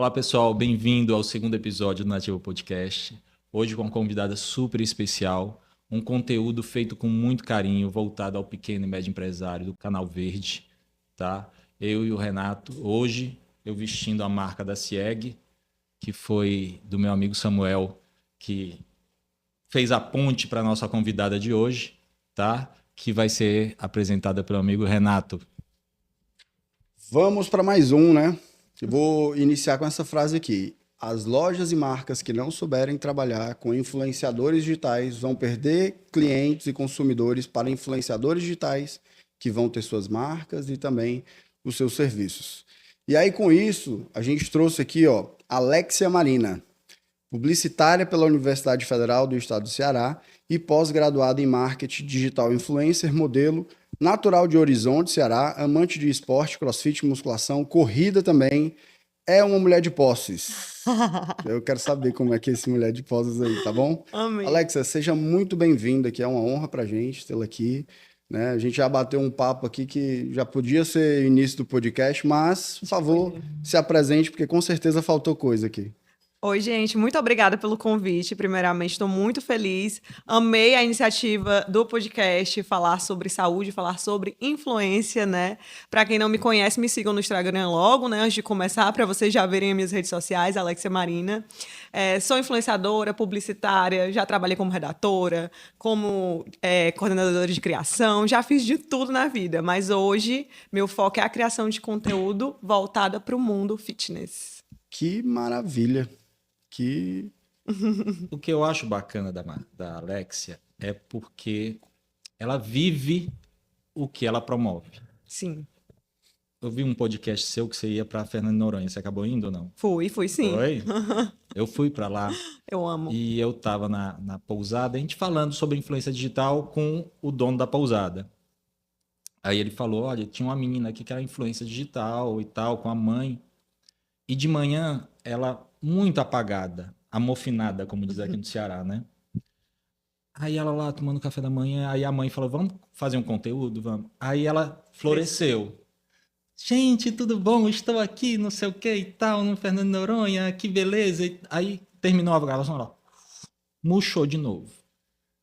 Olá, pessoal, bem-vindo ao segundo episódio do Nativo Podcast. Hoje com uma convidada super especial, um conteúdo feito com muito carinho, voltado ao pequeno e médio empresário do Canal Verde, tá? Eu e o Renato, hoje eu vestindo a marca da CIEG, que foi do meu amigo Samuel, que fez a ponte para a nossa convidada de hoje, tá? Que vai ser apresentada pelo amigo Renato. Vamos para mais um, né? Eu vou iniciar com essa frase aqui. As lojas e marcas que não souberem trabalhar com influenciadores digitais vão perder clientes e consumidores para influenciadores digitais que vão ter suas marcas e também os seus serviços. E aí, com isso, a gente trouxe aqui, ó, Alexia Marina, publicitária pela Universidade Federal do Estado do Ceará e pós-graduada em marketing digital influencer, modelo, natural de Horizonte, Ceará, amante de esporte, crossfit, musculação, corrida também. É uma mulher de posses. Eu quero saber como é que é essa mulher de posses aí, tá bom? Amém. Alexa, seja muito bem-vinda, que é uma honra pra gente tê-la aqui. Né? A gente já bateu um papo aqui que já podia ser início do podcast, mas, por favor, se apresente, porque com certeza faltou coisa aqui. Oi, gente, muito obrigada pelo convite. Primeiramente, estou muito feliz. Amei a iniciativa do podcast, falar sobre saúde, falar sobre influência, né? Para quem não me conhece, me sigam no Instagram logo, né? Antes de começar, para vocês já verem as minhas redes sociais, Alexia Marina. Sou influenciadora, publicitária, já trabalhei como redatora, como coordenadora de criação, já fiz de tudo na vida, mas hoje meu foco é a criação de conteúdo voltada para o mundo fitness. Que maravilha! O que eu acho bacana da Alexia é porque ela vive o que ela promove. Sim. Eu vi um podcast seu que você ia para Fernando de Noronha. Você acabou indo ou não? Fui sim. Foi? Eu fui para lá. Eu amo. E eu estava na pousada, a gente falando sobre influência digital com o dono da pousada. Aí ele falou, olha, tinha uma menina aqui que era influência digital e tal, com a mãe. E de manhã, ela muito apagada, amofinada, como diz aqui no Ceará, né? Aí ela lá tomando café da manhã, aí a mãe falou, vamos fazer um conteúdo? Vamos. Aí ela floresceu. Gente, tudo bom? Estou aqui, não sei o que e tal, no Fernando de Noronha, que beleza. Aí terminou a gravação, ela murchou de novo.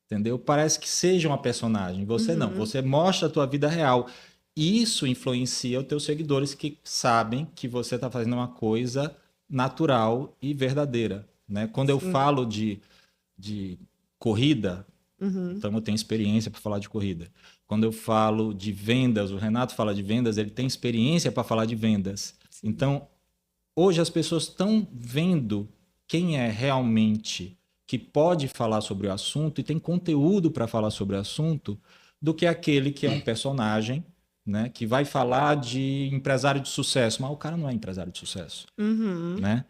Entendeu? Parece que seja uma personagem. Você não, você mostra a tua vida real. Isso influencia os teus seguidores que sabem que você está fazendo uma coisa natural e verdadeira. Né? Quando eu falo de corrida, então eu tenho experiência para falar de corrida. Quando eu falo de vendas, o Renato fala de vendas, ele tem experiência para falar de vendas. Sim. Então, hoje as pessoas estão vendo quem é realmente que pode falar sobre o assunto e tem conteúdo para falar sobre o assunto do que aquele que é um personagem, né, que vai falar de empresário de sucesso, mas o cara não é empresário de sucesso. Né?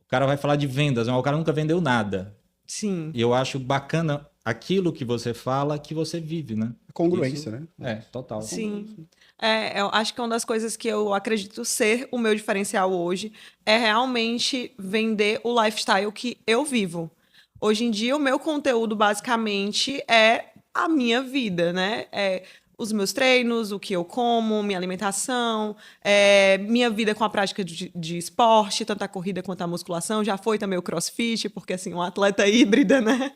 O cara vai falar de vendas, mas o cara nunca vendeu nada. Sim. E eu acho bacana aquilo que você fala, que você vive, né? Congruência, Isso, né? Total. Sim. Eu acho que uma das coisas que eu acredito ser o meu diferencial hoje é realmente vender o lifestyle que eu vivo. Hoje em dia, o meu conteúdo basicamente é a minha vida, né? Os meus treinos, o que eu como, minha alimentação, minha vida com a prática de esporte, tanto a corrida quanto a musculação. Já foi também o crossfit, porque assim, uma atleta híbrida, né?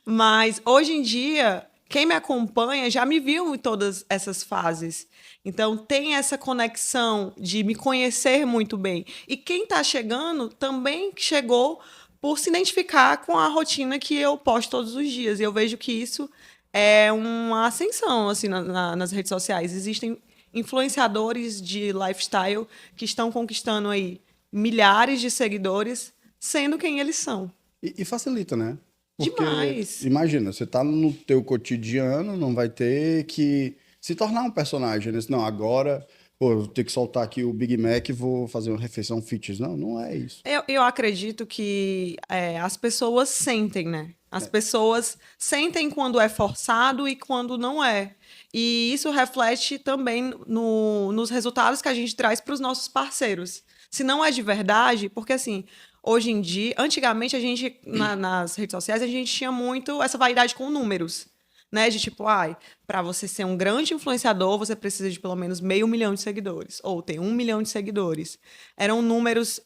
Mas hoje em dia, quem me acompanha já me viu em todas essas fases. Então, tem essa conexão de me conhecer muito bem. E quem está chegando também chegou por se identificar com a rotina que eu posto todos os dias. E eu vejo que isso é uma ascensão assim, nas redes sociais. Existem influenciadores de lifestyle que estão conquistando aí milhares de seguidores, sendo quem eles são. E facilita, né? Porque, Demais. imagina, você tá no teu cotidiano, não vai ter que se tornar um personagem, né? Não, agora, pô, eu tenho que soltar aqui o Big Mac e vou fazer uma refeição fitness. Não, não é isso. Eu acredito que as pessoas sentem, né? As pessoas sentem quando é forçado e quando não é. E isso reflete também nos resultados que a gente traz para os nossos parceiros. Se não é de verdade, porque assim, hoje em dia, antigamente a gente, nas redes sociais, a gente tinha muito essa vaidade com números. né? De tipo, para você ser um grande influenciador, você precisa de pelo menos 500 mil de seguidores, ou tem 1 milhão de seguidores. Eram números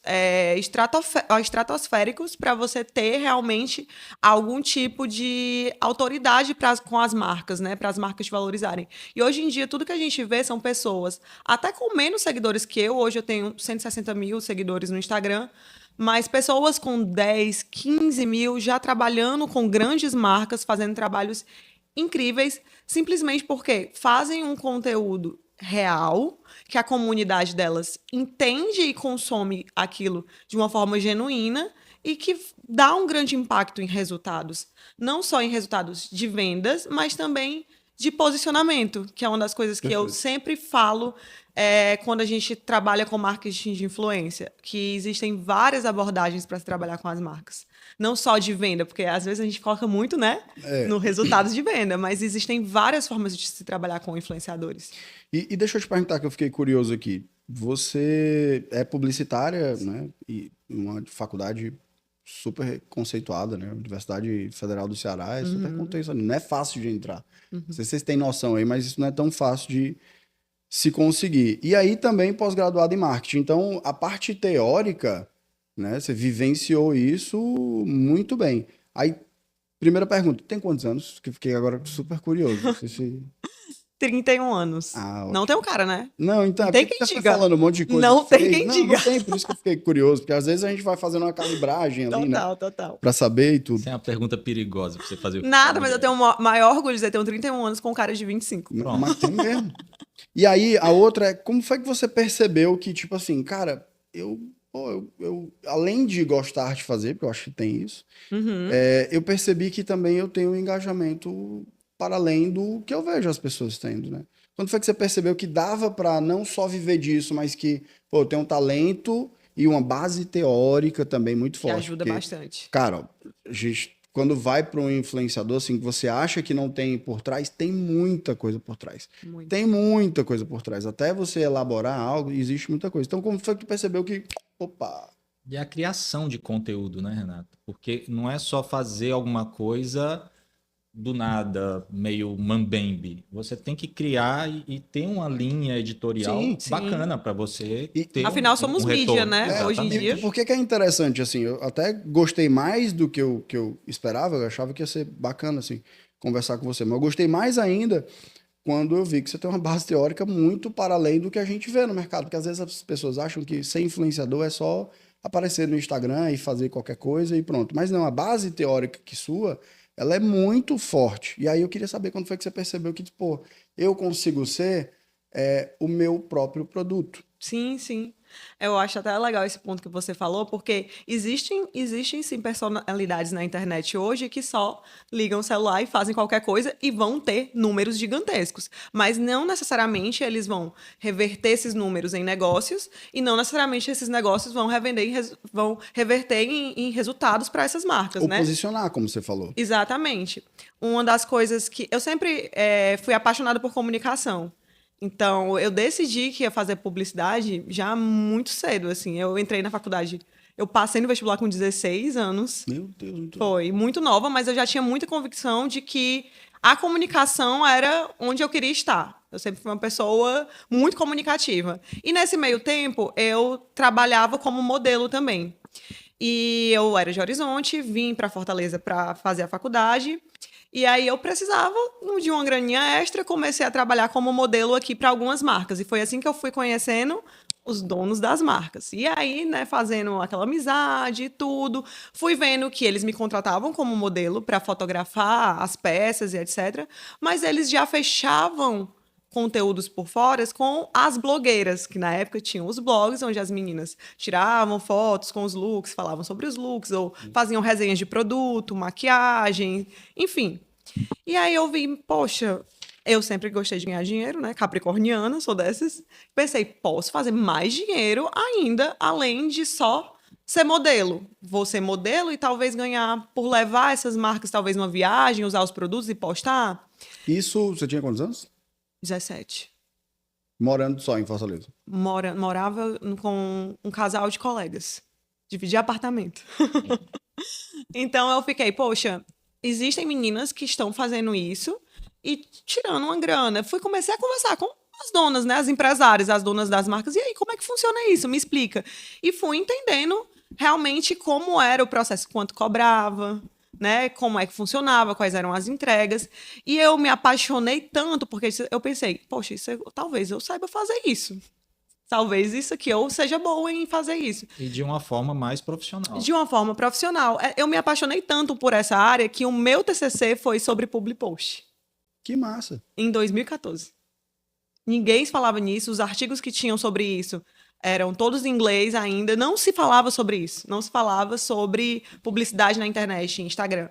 estratosféricos para você ter realmente algum tipo de autoridade com as marcas, né? Para as marcas te valorizarem. E hoje em dia, tudo que a gente vê são pessoas, até com menos seguidores que eu, hoje eu tenho 160 mil seguidores no Instagram, mas pessoas com 10, 15 mil já trabalhando com grandes marcas, fazendo trabalhos incríveis, simplesmente porque fazem um conteúdo real, que a comunidade delas entende e consome aquilo de uma forma genuína e que dá um grande impacto em resultados. Não só em resultados de vendas, mas também de posicionamento, que é uma das coisas que eu sempre falo quando a gente trabalha com marketing de influência, que existem várias abordagens para se trabalhar com as marcas. Não só de venda, porque às vezes a gente foca muito, né, no resultado de venda, mas existem várias formas de se trabalhar com influenciadores. E deixa eu te perguntar, que eu fiquei curioso aqui. Você é publicitária, né? E uma faculdade super conceituada, né? Universidade Federal do Ceará é super conceituada. Não é fácil de entrar. Não sei se vocês têm noção aí, mas isso não é tão fácil de se conseguir. E aí também pós-graduado em marketing. Então, a parte teórica, né? Você vivenciou isso muito bem. Aí, primeira pergunta, tem quantos anos? Que eu fiquei agora super curioso. Não sei se... 31 anos. Não tem um cara, né? Não, então, não tem quem quem você diga. Tá falando um monte de coisa. Não tem quem não, diga. Não tem, por isso que eu fiquei curioso, porque às vezes a gente vai fazendo uma calibragem ali, né? Total. Pra saber e tudo. Isso é uma pergunta perigosa pra você fazer. Nada, mas eu tenho o maior orgulho de dizer que eu tenho 31 anos com um cara de 25. Pronto. Mas tem mesmo. E aí, a outra é, como foi que você percebeu que, tipo assim, cara, eu além de gostar de fazer, porque eu acho que tem isso, eu percebi que também eu tenho um engajamento para além do que eu vejo as pessoas tendo, né? Quando foi que você percebeu que dava para não só viver disso, mas que, pô, tem um talento e uma base teórica também muito forte? Que ajuda bastante. Cara, a gente, quando vai para um influenciador, assim, que você acha que não tem por trás, tem muita coisa por trás. Tem muita coisa por trás. Até você elaborar algo, existe muita coisa. Então, como foi que tu percebeu que, opa... E a criação de conteúdo, né, Renato? Porque não é só fazer alguma coisa do nada, meio mambembe. Você tem que criar e ter uma linha editorial bacana para você ter afinal, somos mídia, né? Hoje em dia. Por que é interessante, assim? Eu até gostei mais do que eu esperava. Eu achava que ia ser bacana, assim, conversar com você. Mas eu gostei mais ainda quando eu vi que você tem uma base teórica muito para além do que a gente vê no mercado. Porque às vezes as pessoas acham que ser influenciador é só aparecer no Instagram e fazer qualquer coisa e pronto. Mas não, a base teórica que sua... ela é muito forte. E aí eu queria saber quando foi que você percebeu que, tipo, eu consigo ser o meu próprio produto. Sim. Eu acho até legal esse ponto que você falou, porque existem sim personalidades na internet hoje que só ligam o celular e fazem qualquer coisa e vão ter números gigantescos. Mas não necessariamente eles vão reverter esses números em negócios e não necessariamente esses negócios vão reverter em resultados para essas marcas, Ou né? posicionar, como você falou. Exatamente. Uma das coisas que... eu sempre fui apaixonada por comunicação. Então, eu decidi que ia fazer publicidade já muito cedo, assim. Eu entrei na faculdade... eu passei no vestibular com 16 anos. Meu Deus, muito Foi muito nova, mas eu já tinha muita convicção de que a comunicação era onde eu queria estar. Eu sempre fui uma pessoa muito comunicativa. E nesse meio tempo, eu trabalhava como modelo também. E eu era de Horizonte, vim para Fortaleza para fazer a faculdade. E aí eu precisava de uma graninha extra, comecei a trabalhar como modelo aqui para algumas marcas. E foi assim que eu fui conhecendo os donos das marcas. E aí, né, fazendo aquela amizade e tudo, fui vendo que eles me contratavam como modelo para fotografar as peças e etc. Mas eles já fechavam conteúdos por fora com as blogueiras, que na época tinham os blogs, onde as meninas tiravam fotos com os looks, falavam sobre os looks, ou faziam resenhas de produto, maquiagem, enfim. E aí eu vi, poxa, eu sempre gostei de ganhar dinheiro, né? Capricorniana, sou dessas. Pensei, posso fazer mais dinheiro ainda, além de só ser modelo. Vou ser modelo e talvez ganhar por levar essas marcas, talvez uma viagem, usar os produtos e postar. Isso, você tinha quantos anos? 17. Morando só em Fortaleza? Morava com um casal de colegas. Dividia apartamento. Então eu fiquei, poxa, existem meninas que estão fazendo isso e tirando uma grana. Comecei a conversar com as donas, né? As empresárias, as donas das marcas. E aí, como é que funciona isso? Me explica. E fui entendendo realmente como era o processo, quanto cobrava, né? Como é que funcionava, quais eram as entregas. E eu me apaixonei tanto, porque eu pensei, poxa, talvez eu saiba fazer isso. Talvez isso aqui eu seja boa em fazer isso. E de uma forma mais profissional. De uma forma profissional. Eu me apaixonei tanto por essa área que o meu TCC foi sobre public post. Que massa. Em 2014. Ninguém falava nisso, os artigos que tinham sobre isso eram todos em inglês ainda, não se falava sobre isso, não se falava sobre publicidade na internet, Instagram.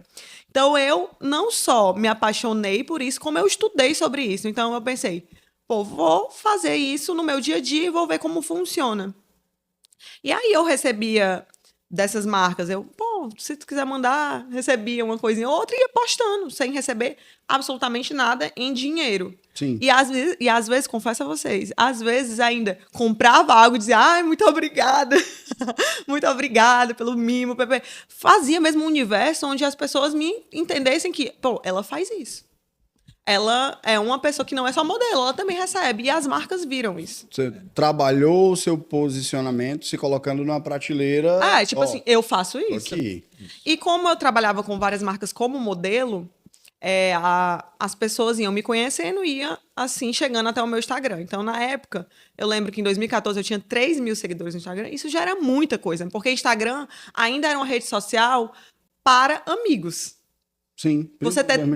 Então eu não só me apaixonei por isso, como eu estudei sobre isso. Então eu pensei, pô, vou fazer isso no meu dia a dia e vou ver como funciona. E aí eu recebia dessas marcas, se tu quiser mandar, recebia uma coisinha ou outra e ia postando, sem receber absolutamente nada em dinheiro. Sim. E às vezes, confesso a vocês, às vezes ainda comprava algo e dizia, ai, muito obrigada, muito obrigada pelo mimo, Pepe. Fazia mesmo um universo onde as pessoas me entendessem que, pô, ela faz isso. Ela é uma pessoa que não é só modelo, ela também recebe. E as marcas viram isso. Você trabalhou o seu posicionamento se colocando numa prateleira. Assim, eu faço isso. Aqui. E como eu trabalhava com várias marcas como modelo, as pessoas iam me conhecendo e iam, assim, chegando até o meu Instagram. Então, na época, eu lembro que em 2014 eu tinha 3 mil seguidores no Instagram. Isso já era muita coisa, porque Instagram ainda era uma rede social para amigos. Sim.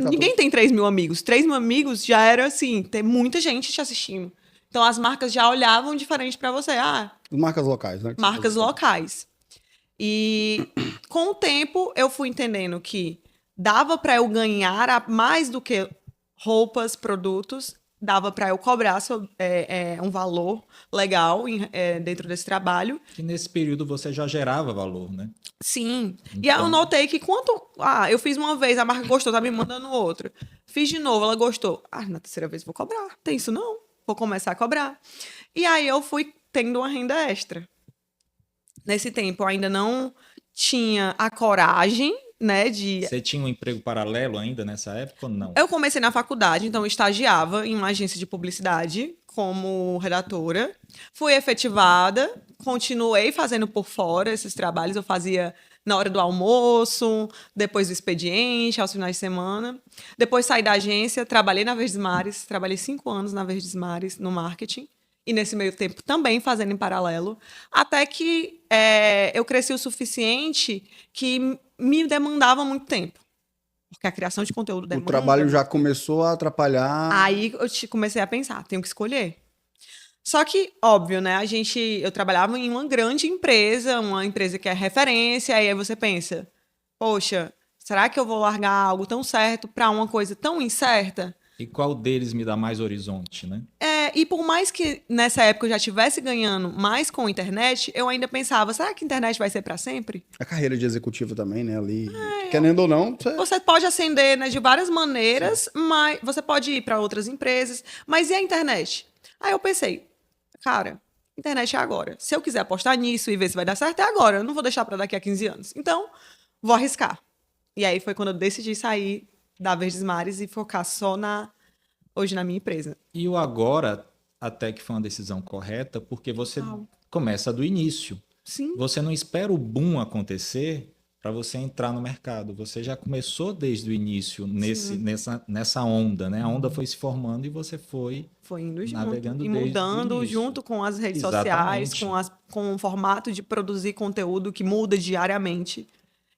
Ninguém tem 3 mil amigos. 3 mil amigos já era assim, tem muita gente te assistindo. Então as marcas já olhavam diferente para você. Marcas locais, né? Marcas locais. E com o tempo eu fui entendendo que dava para eu ganhar mais do que roupas, produtos, dava para eu cobrar um valor legal dentro desse trabalho. Que nesse período você já gerava valor, né? Sim. Então... E aí eu notei que eu fiz uma vez, a marca gostou, tá me mandando outra. Fiz de novo, ela gostou. Na terceira vez vou cobrar. Tem isso não? Vou começar a cobrar. E aí eu fui tendo uma renda extra. Nesse tempo eu ainda não tinha a coragem, né, de... Você tinha um emprego paralelo ainda nessa época ou não? Eu comecei na faculdade, então eu estagiava em uma agência de publicidade como redatora. Fui efetivada, continuei fazendo por fora esses trabalhos. Eu fazia na hora do almoço, depois do expediente, aos finais de semana. Depois saí da agência, trabalhei na Verdes Mares, trabalhei 5 anos na Verdes Mares, no marketing. E nesse meio tempo também fazendo em paralelo. Até que eu cresci o suficiente que me demandava muito tempo. Porque a criação de conteúdo demanda. O trabalho já começou a atrapalhar. Aí eu comecei a pensar, tenho que escolher. Só que, óbvio, né? Eu trabalhava em uma grande empresa, uma empresa que é referência, aí você pensa, poxa, será que eu vou largar algo tão certo para uma coisa tão incerta? E qual deles me dá mais horizonte, né? E por mais que nessa época eu já estivesse ganhando mais com a internet, eu ainda pensava, será que a internet vai ser para sempre? A carreira de executivo também, né? Ali, querendo ou não... Você pode ascender, né, de várias maneiras, mas você pode ir para outras empresas. Mas e a internet? Aí eu pensei, cara, internet é agora. Se eu quiser apostar nisso e ver se vai dar certo, é agora. Eu não vou deixar para daqui a 15 anos. Então, vou arriscar. E aí foi quando eu decidi sair da Verdes Mares e focar só hoje na minha empresa. E o agora, até que foi uma decisão correta, porque você começa do início. Sim. Você não espera o boom acontecer para você entrar no mercado. Você já começou desde o início nessa onda, né? A onda foi se formando e você foi indo navegando junto, e mudando junto com as redes sociais, com o formato de produzir conteúdo que muda diariamente.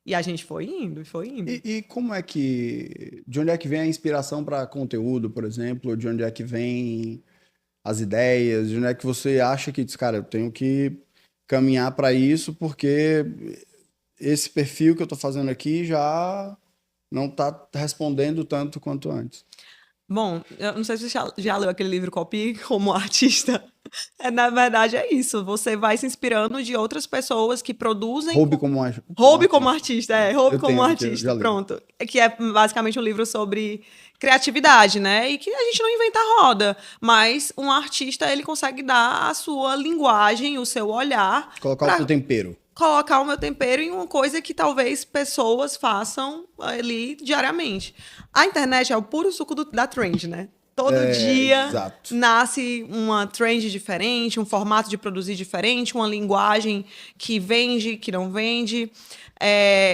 E a gente foi indo, foi indo. E como é que... De onde é que vem a inspiração para conteúdo, por exemplo? De onde é que vem as ideias? De onde é que você acha que diz, cara, eu tenho que caminhar para isso porque esse perfil que eu estou fazendo aqui já não está respondendo tanto quanto antes? Bom, eu não sei se você já leu aquele livro Copy como artista. Na verdade, é isso. Você vai se inspirando de outras pessoas que produzem... Roube como artista. Roube como artista, pronto. Que é basicamente um livro sobre criatividade, né? E que a gente não inventa a roda. Mas um artista, ele consegue dar a sua linguagem, o seu olhar... Colocar o seu tempero. colocar o meu tempero em uma coisa que talvez pessoas façam ali diariamente. A internet é o puro suco da trend, né? Todo dia exato. nasce uma trend diferente, um formato de produzir diferente, uma linguagem que vende, que não vende.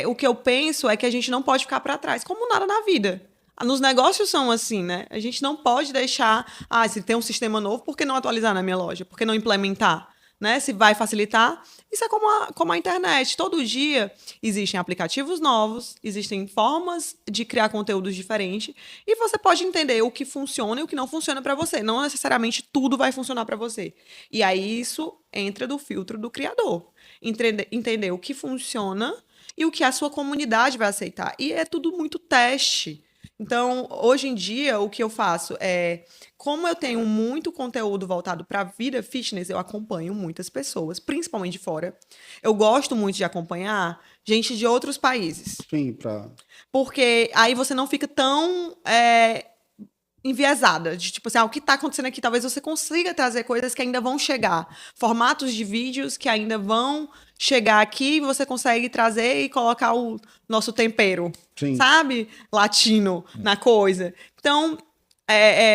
O que eu penso é que a gente não pode ficar para trás, como nada na vida. Nos negócios são assim, né? A gente não pode deixar, se tem um sistema novo, por que não atualizar na minha loja? Por que não implementar? Né? Se vai facilitar, isso é como a internet. Todo dia existem aplicativos novos, existem formas de criar conteúdos diferentes e você pode entender o que funciona e o que não funciona para você. Não necessariamente tudo vai funcionar para você. E aí isso entra do filtro do criador. Entender o que funciona e o que a sua comunidade vai aceitar. E é tudo muito teste. Então, hoje em dia, o que eu faço é, como eu tenho muito conteúdo voltado para a vida fitness, eu acompanho muitas pessoas, principalmente de fora. Eu gosto muito de acompanhar gente de outros países. Sim, Porque aí você não fica tão enviesada, de tipo assim, o que está acontecendo aqui? Talvez você consiga trazer coisas que ainda vão chegar, formatos de vídeos que ainda vão chegar aqui e você consegue trazer e colocar o nosso tempero, sim. sabe? Latino na coisa. Então,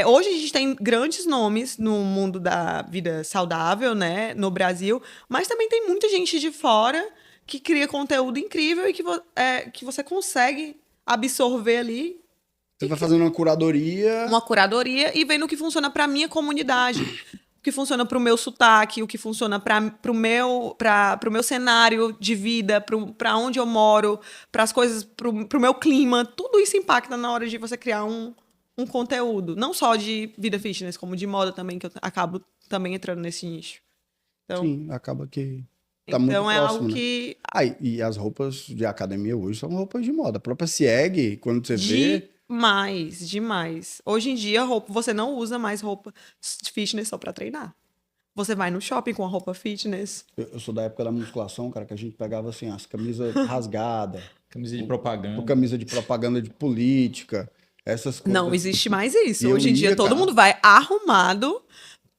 hoje a gente tem grandes nomes no mundo da vida saudável, né, no Brasil, mas também tem muita gente de fora que cria conteúdo incrível e que você consegue absorver ali. Você vai fazendo uma curadoria. Uma curadoria e vendo o que funciona para minha comunidade, o que funciona para o meu sotaque, o que funciona para o meu cenário de vida, para onde eu moro, para as coisas, para o meu clima. Tudo isso impacta na hora de você criar um conteúdo. Não só de vida fitness, como de moda também, que eu acabo também entrando nesse nicho. Então, sim, acaba que tá muito então é próximo, algo né? que... E as roupas de academia hoje são roupas de moda. A própria Cieg, quando você vê... Demais. Hoje em dia, você não usa mais roupa de fitness só pra treinar. Você vai no shopping com a roupa fitness. Eu sou da época da musculação, cara, que a gente pegava assim, as camisas rasgadas. Camisa de propaganda. Camisa de propaganda de política, essas coisas. Não existe mais isso. E eu Hoje em dia, ia, todo cara. mundo vai arrumado,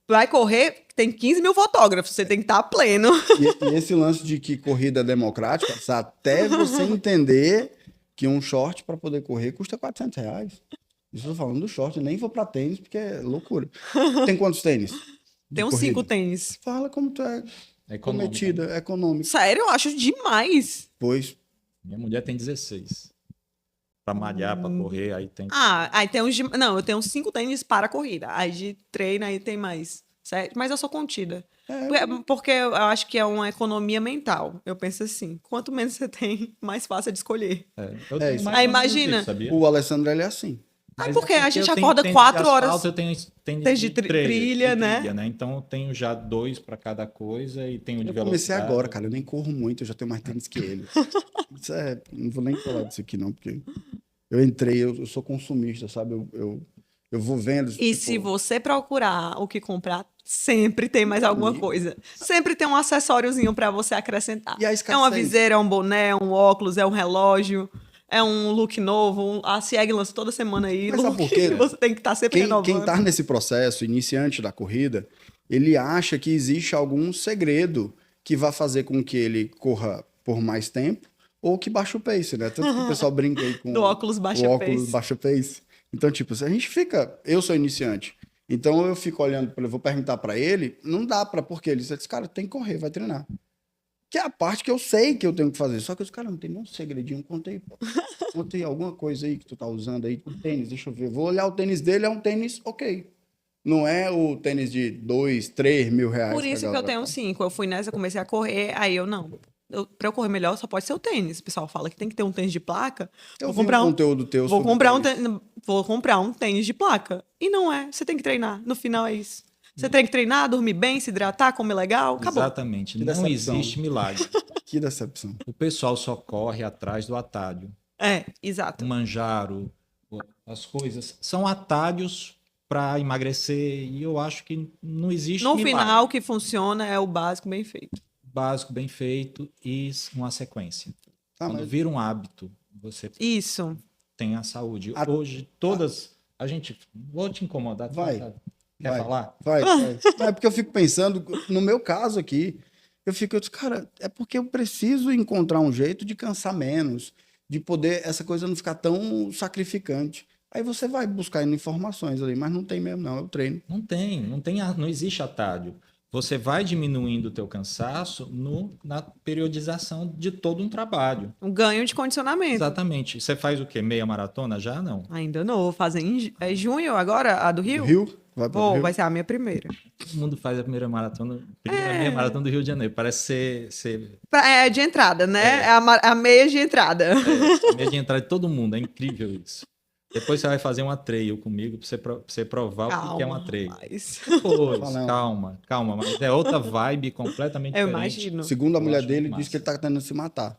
vai correr, tem 15 mil fotógrafos, você tem que estar pleno. E esse lance de que corrida é democrática, até você entender que um short para poder correr custa R$400. Isso eu tô falando do short, eu nem vou pra tênis, porque é loucura. Tem quantos tênis? Tem uns 5 tênis. Fala como tu é cometida, econômico. Sério, eu acho demais. Pois. Minha mulher tem 16. Pra malhar, pra correr, aí tem... Aí tem uns de... Não, eu tenho uns 5 tênis para corrida. Aí de treino, aí tem mais. Certo? Mas eu sou contida. Porque eu acho que é uma economia mental. Eu penso assim, quanto menos você tem, mais fácil é de escolher. Eu tenho isso. mais Aí ou menos imagina. isso, sabia? O Alessandro, ele é assim. Mas porque é a gente eu tenho acorda tênis 4 de horas. asfalto, eu tenho tênis Tênis de de trilha, né? Então eu tenho já 2 para cada coisa e tenho de Eu velocidade. comecei agora, cara. Eu nem corro muito, eu já tenho mais tênis que ele. Não vou nem falar disso aqui, não, porque eu entrei, eu sou consumista, sabe? Eu vou vendo. E se você procurar o que comprar, sempre tem mais alguma coisa. Sempre tem um acessóriozinho para você acrescentar. E a É escassez? uma viseira, é um boné, é um óculos, é um relógio, é um look novo. A Cieg lança toda semana aí. Mas sabe Look por quê? que você tem que estar sempre renovando. Quem tá nesse processo, iniciante da corrida, ele acha que existe algum segredo que vai fazer com que ele corra por mais tempo ou que baixe o pace, né? Tanto que o pessoal brinca aí com Do óculos baixa o óculos pace. baixa pace. Então, tipo, se a gente fica... Eu sou iniciante, então eu fico olhando, eu vou perguntar pra ele, não dá pra, porque ele disse, cara, tem que correr, vai treinar. Que é a parte que eu sei que eu tenho que fazer. Só que os caras não tem nenhum segredinho. Contei alguma coisa aí que tu tá usando aí. O tênis, deixa eu ver. Vou olhar o tênis dele, é um tênis ok. Não é o tênis de 2, 3 mil reais. Por isso que eu tenho 5. Eu fui nessa, comecei a correr, aí eu não. Pra eu correr melhor, só pode ser o tênis. O pessoal fala que tem que ter um tênis de placa. Eu vou comprar conteúdo teu. Vou comprar um tênis de placa. E não é. Você tem que treinar. No final é isso. Você tem que treinar, dormir bem, se hidratar, comer legal, acabou. Exatamente. Não existe milagre. Que decepção. O pessoal só corre atrás do atalho. Exato. O manjaro, as coisas são atalhos para emagrecer e eu acho que não existe No milagre. final, o que funciona é o básico bem feito. Básico, bem feito e uma sequência. Quando vira um hábito, você tem a saúde. Hoje, todas... A gente... Vou te incomodar. Vai. Quer falar? Vai. É porque eu fico pensando, no meu caso aqui, eu disse, cara, é porque eu preciso encontrar um jeito de cansar menos, de poder essa coisa não ficar tão sacrificante. Aí você vai buscar informações ali, mas não tem mesmo não, é o treino. Não existe atalho. Você vai diminuindo o teu cansaço na periodização de todo um trabalho. Um ganho de condicionamento. Exatamente. Você faz o quê? Meia maratona já? Não. Ainda não, vou fazer em junho agora, a do Rio? Rio? Vai para o Rio? Vai ser a minha primeira. Todo mundo faz a primeira maratona. Meia maratona do Rio de Janeiro. Parece ser É de entrada, né? É a meia de entrada. a meia de entrada de todo mundo. É incrível isso. Depois você vai fazer uma trail comigo pra você provar o que é uma trail. Depois, calma. Mas é outra vibe completamente Eu diferente. imagino. Segundo a mulher acho dele, muito diz que ele tá tentando se matar.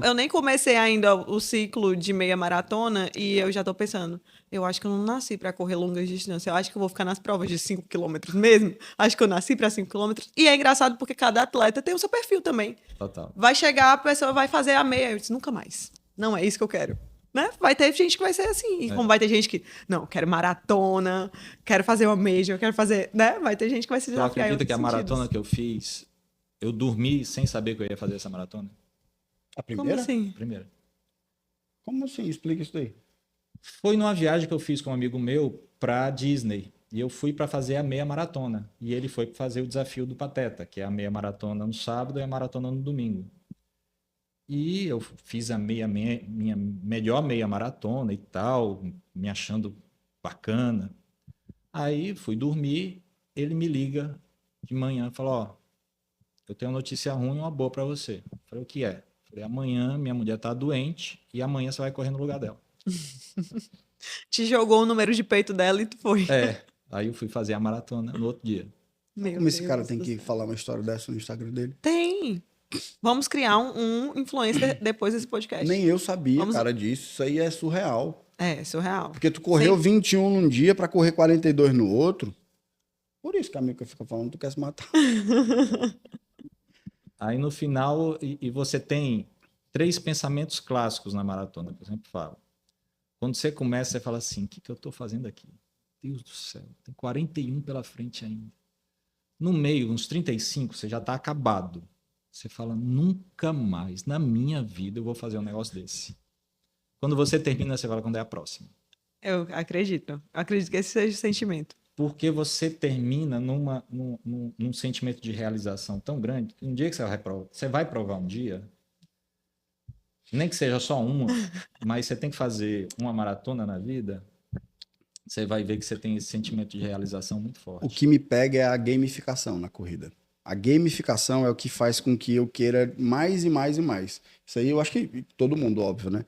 Eu nem comecei ainda o ciclo de meia maratona e eu já tô pensando, eu acho que eu não nasci para correr longas distâncias, eu acho que eu vou ficar nas provas de 5 quilômetros mesmo, acho que eu nasci para 5 quilômetros. E é engraçado porque cada atleta tem o seu perfil também. Total. Vai chegar, a pessoa vai fazer a meia, eu disse, nunca mais. Não é isso que eu quero. Né? Vai ter gente que vai ser assim, como vai ter gente que, não, quero maratona, quero fazer uma major, quero fazer, né? Vai ter gente que vai se desafiar. Você acredita que a maratona que eu fiz, eu dormi sem saber que eu ia fazer essa maratona? A primeira? Como assim? Primeira. Como assim? Explica isso daí. Foi numa viagem que eu fiz com um amigo meu pra Disney. E eu fui para fazer a meia maratona. E ele foi fazer o desafio do Pateta, que é a meia maratona no sábado e a maratona no domingo. E eu fiz a minha melhor meia maratona e tal, me achando bacana. Aí fui dormir, ele me liga de manhã e falou, ó, eu tenho uma notícia ruim e uma boa para você. Eu falei, o que é? Eu falei, amanhã minha mulher tá doente e amanhã você vai correr no lugar dela. Te jogou o número de peito dela e tu foi. Aí eu fui fazer a maratona no outro dia. Como esse cara tem que falar uma história dessa no Instagram dele? Tem. Vamos criar um influencer depois desse podcast. Nem eu sabia, cara, disso. Isso aí é surreal. É surreal. Porque tu correu 21 num dia pra correr 42 no outro. Por isso que a amiga fica falando, tu quer se matar. Aí no final, e você tem 3 pensamentos clássicos na maratona, que eu sempre falo. Quando você começa, você fala assim, o que eu tô fazendo aqui? Deus do céu, tem 41 pela frente ainda. No meio, uns 35, você já tá acabado. Você fala, nunca mais na minha vida eu vou fazer um negócio desse. Quando você termina, você fala, quando é a próxima? Eu acredito. Acredito que esse seja o sentimento. Porque você termina num sentimento de realização tão grande, que um dia que você vai provar um dia, nem que seja só uma, mas você tem que fazer uma maratona na vida, você vai ver que você tem esse sentimento de realização muito forte. O que me pega é a gamificação na corrida. A gamificação é o que faz com que eu queira mais e mais e mais. Isso aí eu acho que todo mundo, óbvio, né?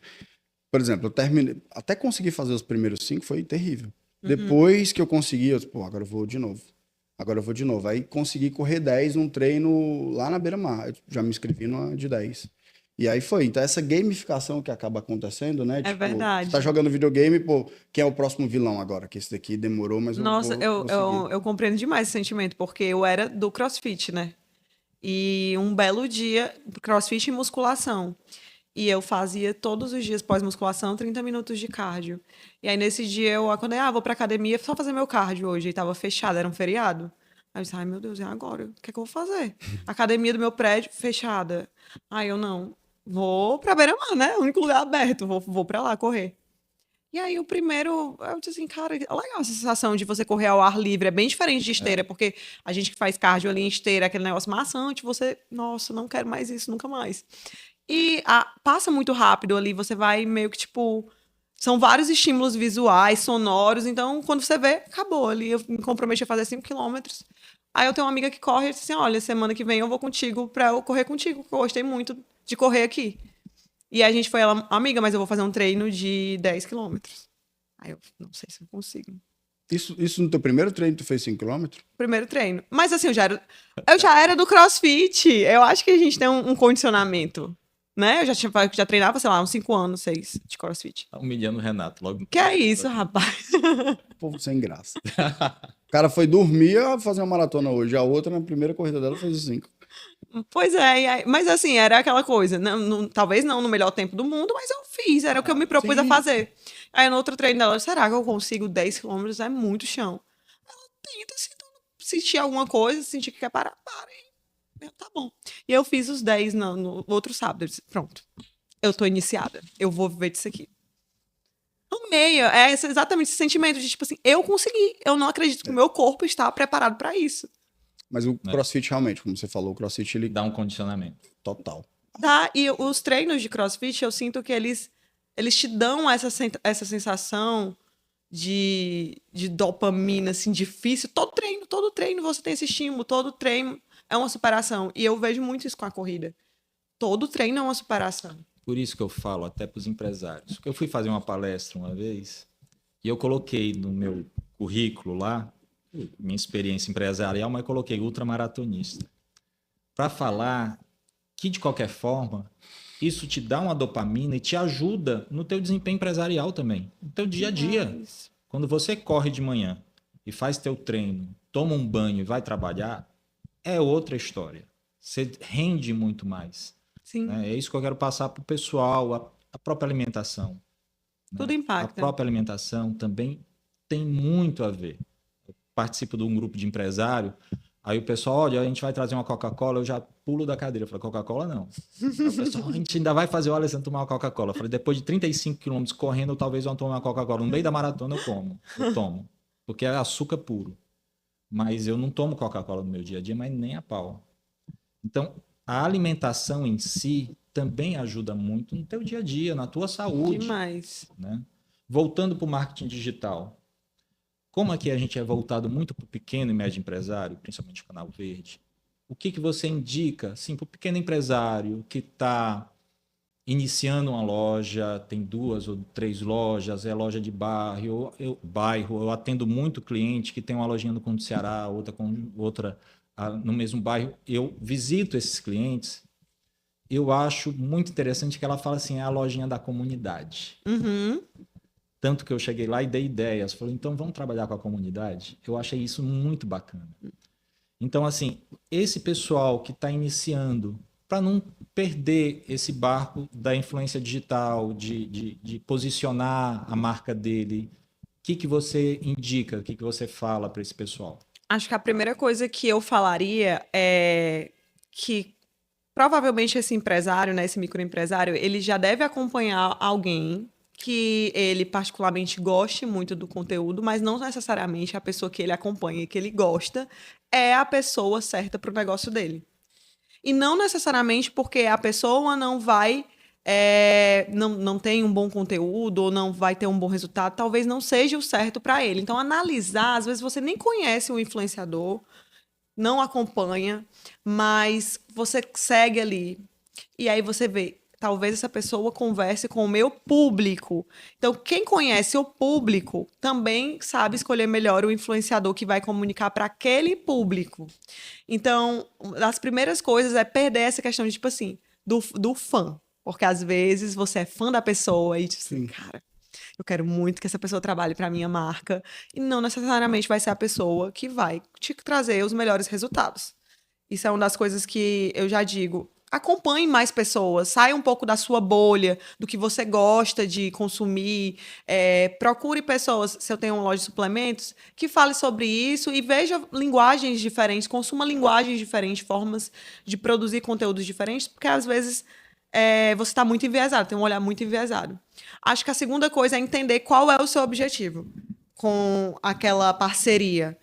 Por exemplo, eu terminei... Até conseguir fazer os primeiros 5 foi terrível. Depois que eu consegui, eu disse, pô, agora eu vou de novo. Aí consegui correr 10 num treino lá na beira-mar. Eu já me inscrevi numa de 10. E aí foi. Então, essa gamificação que acaba acontecendo, né? É verdade. Você tá jogando videogame, pô, quem é o próximo vilão agora? Que esse daqui demorou, mas Nossa, eu eu compreendo demais esse sentimento, porque eu era do CrossFit, né? E um belo dia, CrossFit e musculação. E eu fazia todos os dias pós-musculação 30 minutos de cardio. E aí, nesse dia, eu acordei, vou pra academia só fazer meu cardio hoje. E tava fechado, era um feriado. Aí eu disse, ai, meu Deus, e agora? O que é que eu vou fazer? Academia do meu prédio, fechada. Aí eu, não, vou pra beira-mar, né? O único lugar aberto, vou pra lá correr. E aí, o primeiro, eu disse assim, cara, é legal essa sensação de você correr ao ar livre. É bem diferente de esteira, porque a gente que faz cardio ali em esteira, aquele negócio maçante, você, nossa, não quero mais isso, nunca mais. E passa muito rápido ali, você vai meio que, tipo... São vários estímulos visuais, sonoros, então, quando você vê, acabou ali. Eu me comprometi a fazer 5 quilômetros. Aí eu tenho uma amiga que corre e disse assim, olha, semana que vem eu vou contigo pra eu correr contigo, porque eu gostei muito de correr aqui. E a gente foi, ela, amiga, mas eu vou fazer um treino de 10 quilômetros. Aí eu, não sei se eu consigo. Isso no teu primeiro treino tu fez 5 km? Primeiro treino. Mas assim, eu já era do CrossFit. Eu acho que a gente tem um condicionamento, né? Eu já treinava, sei lá, uns 5 anos, 6 de CrossFit. Tá humilhando o Renato logo. Que é isso, rapaz? Povo sem graça. O cara foi dormir a fazer uma maratona hoje. A outra, na primeira corrida dela, fez 5. Pois é, mas assim, era aquela coisa. Talvez não no melhor tempo do mundo, mas eu fiz, era o que eu me propus a fazer. Aí no outro treino dela, será que eu consigo 10 quilômetros? É muito chão. Ela tenta, assim, sentir alguma coisa, sentir que quer parar, parem. Tá bom. E eu fiz os 10 no outro sábado. Eu disse, pronto, eu tô iniciada. Eu vou viver disso aqui. Amei. É exatamente esse sentimento de, tipo assim, eu consegui. Eu não acredito que o meu corpo está preparado para isso. Mas o CrossFit realmente, como você falou, o CrossFit ele Dá um condicionamento. total. Tá? E os treinos de CrossFit, eu sinto que eles te dão essa sensação de dopamina, assim, difícil. Todo treino você tem esse estímulo, todo treino é uma superação. E eu vejo muito isso com a corrida. Todo treino é uma superação. Por isso que eu falo até para os empresários. Eu fui fazer uma palestra uma vez e eu coloquei no meu currículo lá, minha experiência empresarial, mas coloquei ultramaratonista. Para falar que, de qualquer forma, isso te dá uma dopamina e te ajuda no teu desempenho empresarial também, no teu dia a dia. Mas... Quando você corre de manhã e faz teu treino, toma um banho e vai trabalhar, é outra história. Você rende muito mais. Sim. Né? É isso que eu quero passar para o pessoal, a própria alimentação. Tudo Né? impacta. A própria alimentação também tem muito a ver. Eu participo de um grupo de empresário, aí o pessoal, olha, a gente vai trazer uma Coca-Cola, eu já pulo da cadeira. Eu falei, Coca-Cola não. Aí o pessoal, a gente ainda vai fazer o Alessandro tomar uma Coca-Cola. Eu falei, depois de 35 quilômetros correndo, eu talvez vão tomar uma Coca-Cola. No meio da maratona eu tomo. Porque é açúcar puro. Mas eu não tomo Coca-Cola no meu dia a dia, mas nem a pau. Então, a alimentação em si também ajuda muito no teu dia a dia, na tua saúde. Demais. Né? Voltando para o marketing digital. Como aqui a gente é voltado muito para o pequeno e médio empresário, principalmente o Canal Verde, o que você indica assim, para o pequeno empresário que está iniciando uma loja, tem 2 ou 3 lojas, é loja de bairro, eu atendo muito cliente que tem uma lojinha no Conde do Ceará, outra no mesmo bairro, eu visito esses clientes, eu acho muito interessante que ela fala assim, é a lojinha da comunidade. Uhum. Tanto que eu cheguei lá e dei ideias, falei, então vamos trabalhar com a comunidade? Eu achei isso muito bacana. Então, assim, esse pessoal que está iniciando, para não perder esse barco da influência digital, de posicionar a marca dele, o que você indica, o que você fala para esse pessoal? Acho que a primeira coisa que eu falaria é que provavelmente esse empresário, né, esse microempresário, ele já deve acompanhar alguém que ele particularmente goste muito do conteúdo, mas não necessariamente a pessoa que ele acompanha e que ele gosta é a pessoa certa para o negócio dele. E não necessariamente porque a pessoa não vai não tem um bom conteúdo ou não vai ter um bom resultado, talvez não seja o certo para ele. Então, analisar, às vezes você nem conhece o influenciador, não acompanha, mas você segue ali. E aí você vê, talvez essa pessoa converse com o meu público. Então, quem conhece o público também sabe escolher melhor o influenciador que vai comunicar para aquele público. Então, uma das primeiras coisas é perder essa questão de, tipo assim, do fã. Porque às vezes você é fã da pessoa e, tipo assim, cara, eu quero muito que essa pessoa trabalhe para a minha marca. E não necessariamente vai ser a pessoa que vai te trazer os melhores resultados. Isso é uma das coisas que eu já digo. Acompanhe mais pessoas, saia um pouco da sua bolha, do que você gosta de consumir. Procure pessoas, se eu tenho uma loja de suplementos, que fale sobre isso e veja linguagens diferentes, consuma linguagens diferentes, formas de produzir conteúdos diferentes, porque às vezes você está muito enviesado, tem um olhar muito enviesado. Acho que a segunda coisa é entender qual é o seu objetivo com aquela parceria.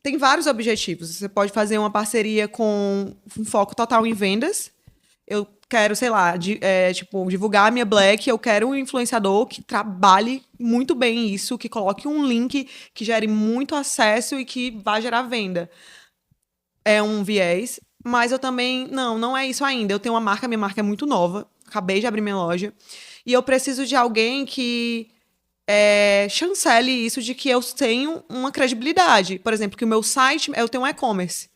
Tem vários objetivos. Você pode fazer uma parceria com um foco total em vendas. Eu quero, sei lá, divulgar a minha Black, eu quero um influenciador que trabalhe muito bem isso, que coloque um link que gere muito acesso e que vai gerar venda. É um viés, mas eu também... Não é isso ainda. Eu tenho uma marca, minha marca é muito nova, acabei de abrir minha loja, e eu preciso de alguém que chancele isso de que eu tenho uma credibilidade. Por exemplo, que o meu site, eu tenho um e-commerce.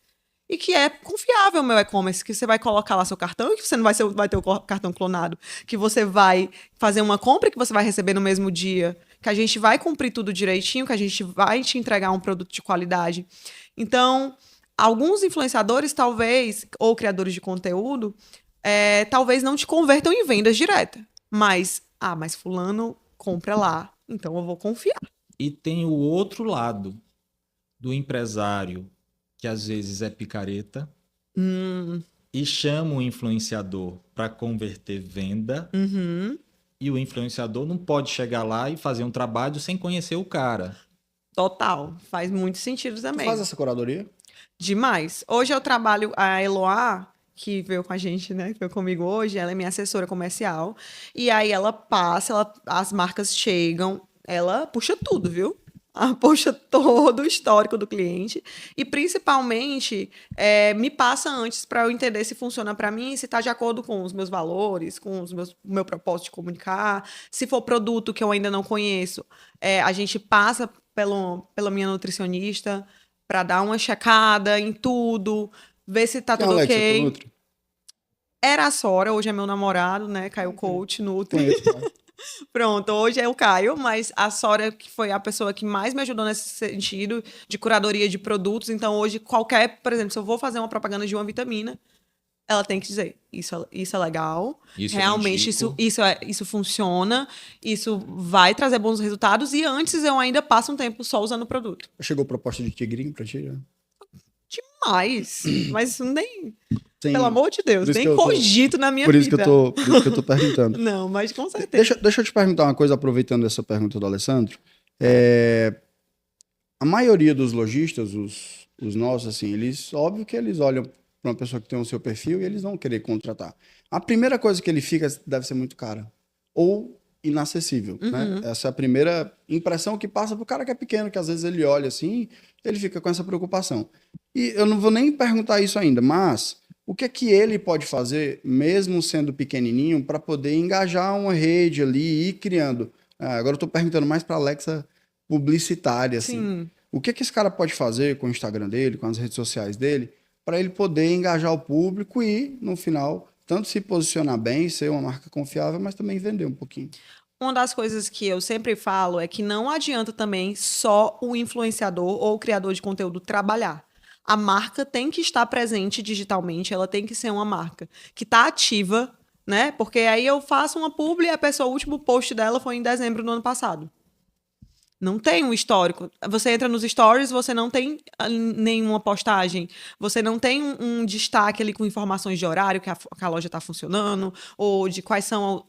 E que é confiável o meu e-commerce, que você vai colocar lá seu cartão e que você não vai ter o cartão clonado, que você vai fazer uma compra que você vai receber no mesmo dia, que a gente vai cumprir tudo direitinho, que a gente vai te entregar um produto de qualidade. Então, alguns influenciadores, talvez, ou criadores de conteúdo, talvez não te convertam em vendas diretas. Mas fulano compra lá, então eu vou confiar. E tem o outro lado do empresário que às vezes é picareta Hum, e chama o influenciador para converter venda. uhum. E o influenciador não pode chegar lá e fazer um trabalho sem conhecer o cara. Total. Faz muito sentido Tu também. faz essa curadoria? Demais. Hoje eu trabalho, a Eloá, que veio com a gente, né? Que veio comigo hoje, ela é minha assessora comercial. E aí ela passa, as marcas chegam, ela puxa tudo, viu? Ela puxa todo o histórico do cliente. E principalmente me passa antes para eu entender se funciona para mim, se está de acordo com os meus valores, com o meu propósito de comunicar. Se for produto que eu ainda não conheço, a gente passa pela minha nutricionista para dar uma checada em tudo, ver se tá Quem é tudo Alex, tu ok. nutre? Era a Sora, hoje é meu namorado, né? Caio Coach, Nutri. Conheço, tá? Pronto, hoje é o Caio, mas a Sora que foi a pessoa que mais me ajudou nesse sentido de curadoria de produtos. Então, hoje, por exemplo, se eu vou fazer uma propaganda de uma vitamina, ela tem que dizer, isso é legal, Isso eu realmente indico. isso funciona, isso vai trazer bons resultados, e antes eu ainda passo um tempo só usando o produto. Chegou proposta de tigrinho pra ti, já? Demais, mas isso nem, Sim. pelo amor de Deus, Por isso nem que eu tô- cogito na minha Por isso que vida. eu tô perguntando. Não, mas com certeza. Deixa eu te perguntar uma coisa, aproveitando essa pergunta do Alessandro. A maioria dos lojistas, os nossos, assim, óbvio que eles olham para uma pessoa que tem o seu perfil e eles vão querer contratar. A primeira coisa que ele fica deve ser muito cara ou inacessível, né? Essa é a primeira impressão que passa pro cara que é pequeno, que às vezes ele olha assim, ele fica com essa preocupação. E eu não vou nem perguntar isso ainda, mas o que é que ele pode fazer, mesmo sendo pequenininho, para poder engajar uma rede ali e ir criando? Agora eu estou perguntando mais para Alexa publicitária, assim. Sim. O que é que esse cara pode fazer com o Instagram dele, com as redes sociais dele, para ele poder engajar o público e, no final, tanto se posicionar bem, ser uma marca confiável, mas também vender um pouquinho? Uma das coisas que eu sempre falo é que não adianta também só o influenciador ou o criador de conteúdo trabalhar. A marca tem que estar presente digitalmente, ela tem que ser uma marca que está ativa, né? Porque aí eu faço uma publi e o último post dela foi em dezembro do ano passado. Não tem um histórico. Você entra nos stories, você não tem nenhuma postagem. Você não tem um destaque ali com informações de horário que a loja está funcionando, ou de quais são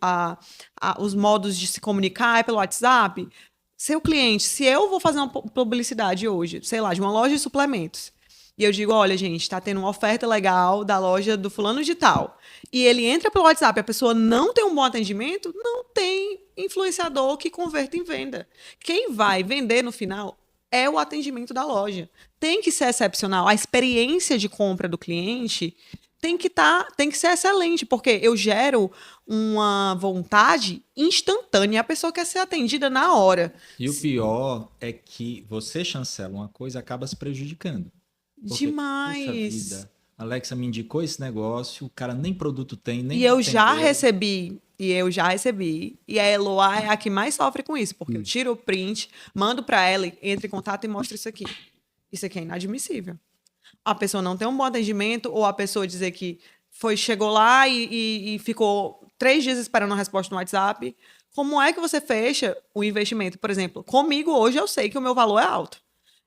os modos de se comunicar pelo WhatsApp. Seu cliente, se eu vou fazer uma publicidade hoje, sei lá, de uma loja de suplementos, e eu digo, olha, gente, está tendo uma oferta legal da loja do fulano de tal, e ele entra pelo WhatsApp e a pessoa não tem um bom atendimento, não tem influenciador que converta em venda. Quem vai vender no final é o atendimento da loja. Tem que ser excepcional. A experiência de compra do cliente tem que ser excelente, porque eu gero uma vontade instantânea. A pessoa quer ser atendida na hora. E o pior é que você chancela uma coisa e acaba se prejudicando. Porque, Demais. puxa vida, a Alexa me indicou esse negócio, o cara nem produto tem, nem E eu atendeu. já recebi. E a Eloá é a que mais sofre com isso, porque eu tiro o print, mando para ela, entre em contato e mostro isso aqui. Isso aqui é inadmissível. A pessoa não tem um bom atendimento, ou a pessoa dizer que chegou lá e ficou 3 dias esperando a resposta no WhatsApp. Como é que você fecha o investimento? Por exemplo, comigo hoje eu sei que o meu valor é alto.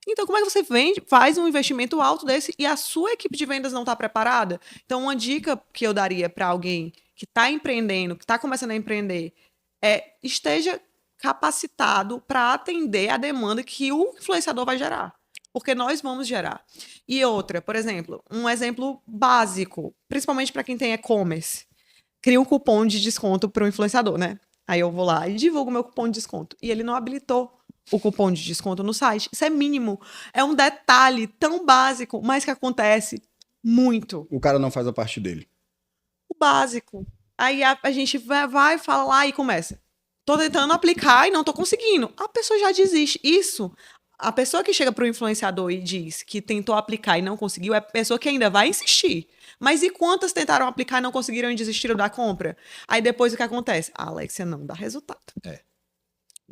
Então, como é que você faz um investimento alto desse e a sua equipe de vendas não está preparada? Então, uma dica que eu daria para alguém que está empreendendo, que está começando a empreender, esteja capacitado para atender a demanda que o influenciador vai gerar. Porque nós vamos gerar. E outra, por exemplo, um exemplo básico, principalmente para quem tem e-commerce. Cria um cupom de desconto para o influenciador, né? Aí eu vou lá e divulgo meu cupom de desconto. E ele não habilitou o cupom de desconto no site. Isso é mínimo. É um detalhe tão básico, mas que acontece muito. O cara não faz a parte dele. O básico. Aí a gente vai, fala lá e começa. Tô tentando aplicar e não tô conseguindo. A pessoa já desiste. Isso, a pessoa que chega pro influenciador e diz que tentou aplicar e não conseguiu, é a pessoa que ainda vai insistir. Mas e quantas tentaram aplicar e não conseguiram e desistiram da compra? Aí depois o que acontece? A Alexia não dá resultado.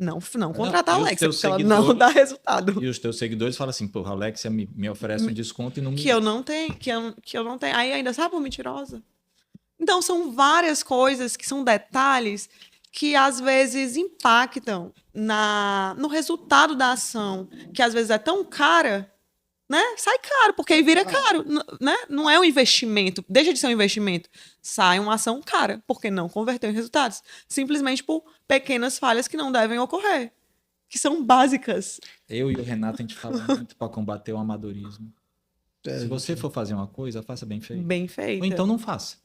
Não contratar a Alexia, porque ela não dá resultado. E os teus seguidores falam assim, porra, a Alexia me oferece um desconto e não me... Que eu não tenho. Aí ainda, sabe, por mentirosa? Então, são várias coisas que são detalhes que, às vezes, impactam no resultado da ação, que, às vezes, é tão cara né? Sai caro, porque aí vira caro, né? Não é um investimento, deixa de ser um investimento. Sai uma ação cara, porque não converteu em resultados. Simplesmente por pequenas falhas que não devem ocorrer, que são básicas. Eu e o Renato, a gente fala muito para combater o amadorismo. Se você for fazer uma coisa, faça bem feito. Bem Ou feita. então não faça.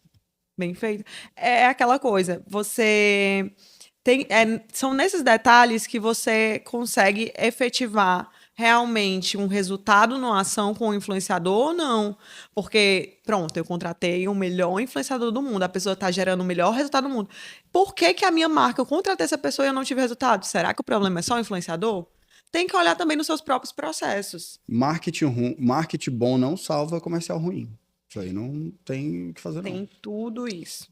Bem feito. É aquela coisa, você tem, são nesses detalhes que você consegue efetivar realmente um resultado numa ação com o influenciador ou não. Porque, pronto, eu contratei o melhor influenciador do mundo, a pessoa está gerando o melhor resultado do mundo. Por que que a minha marca, eu contratei essa pessoa e eu não tive resultado? Será que o problema é só o influenciador? Tem que olhar também nos seus próprios processos. Marketing bom não salva comercial ruim. Isso aí não tem o que fazer, não. Tem tudo isso.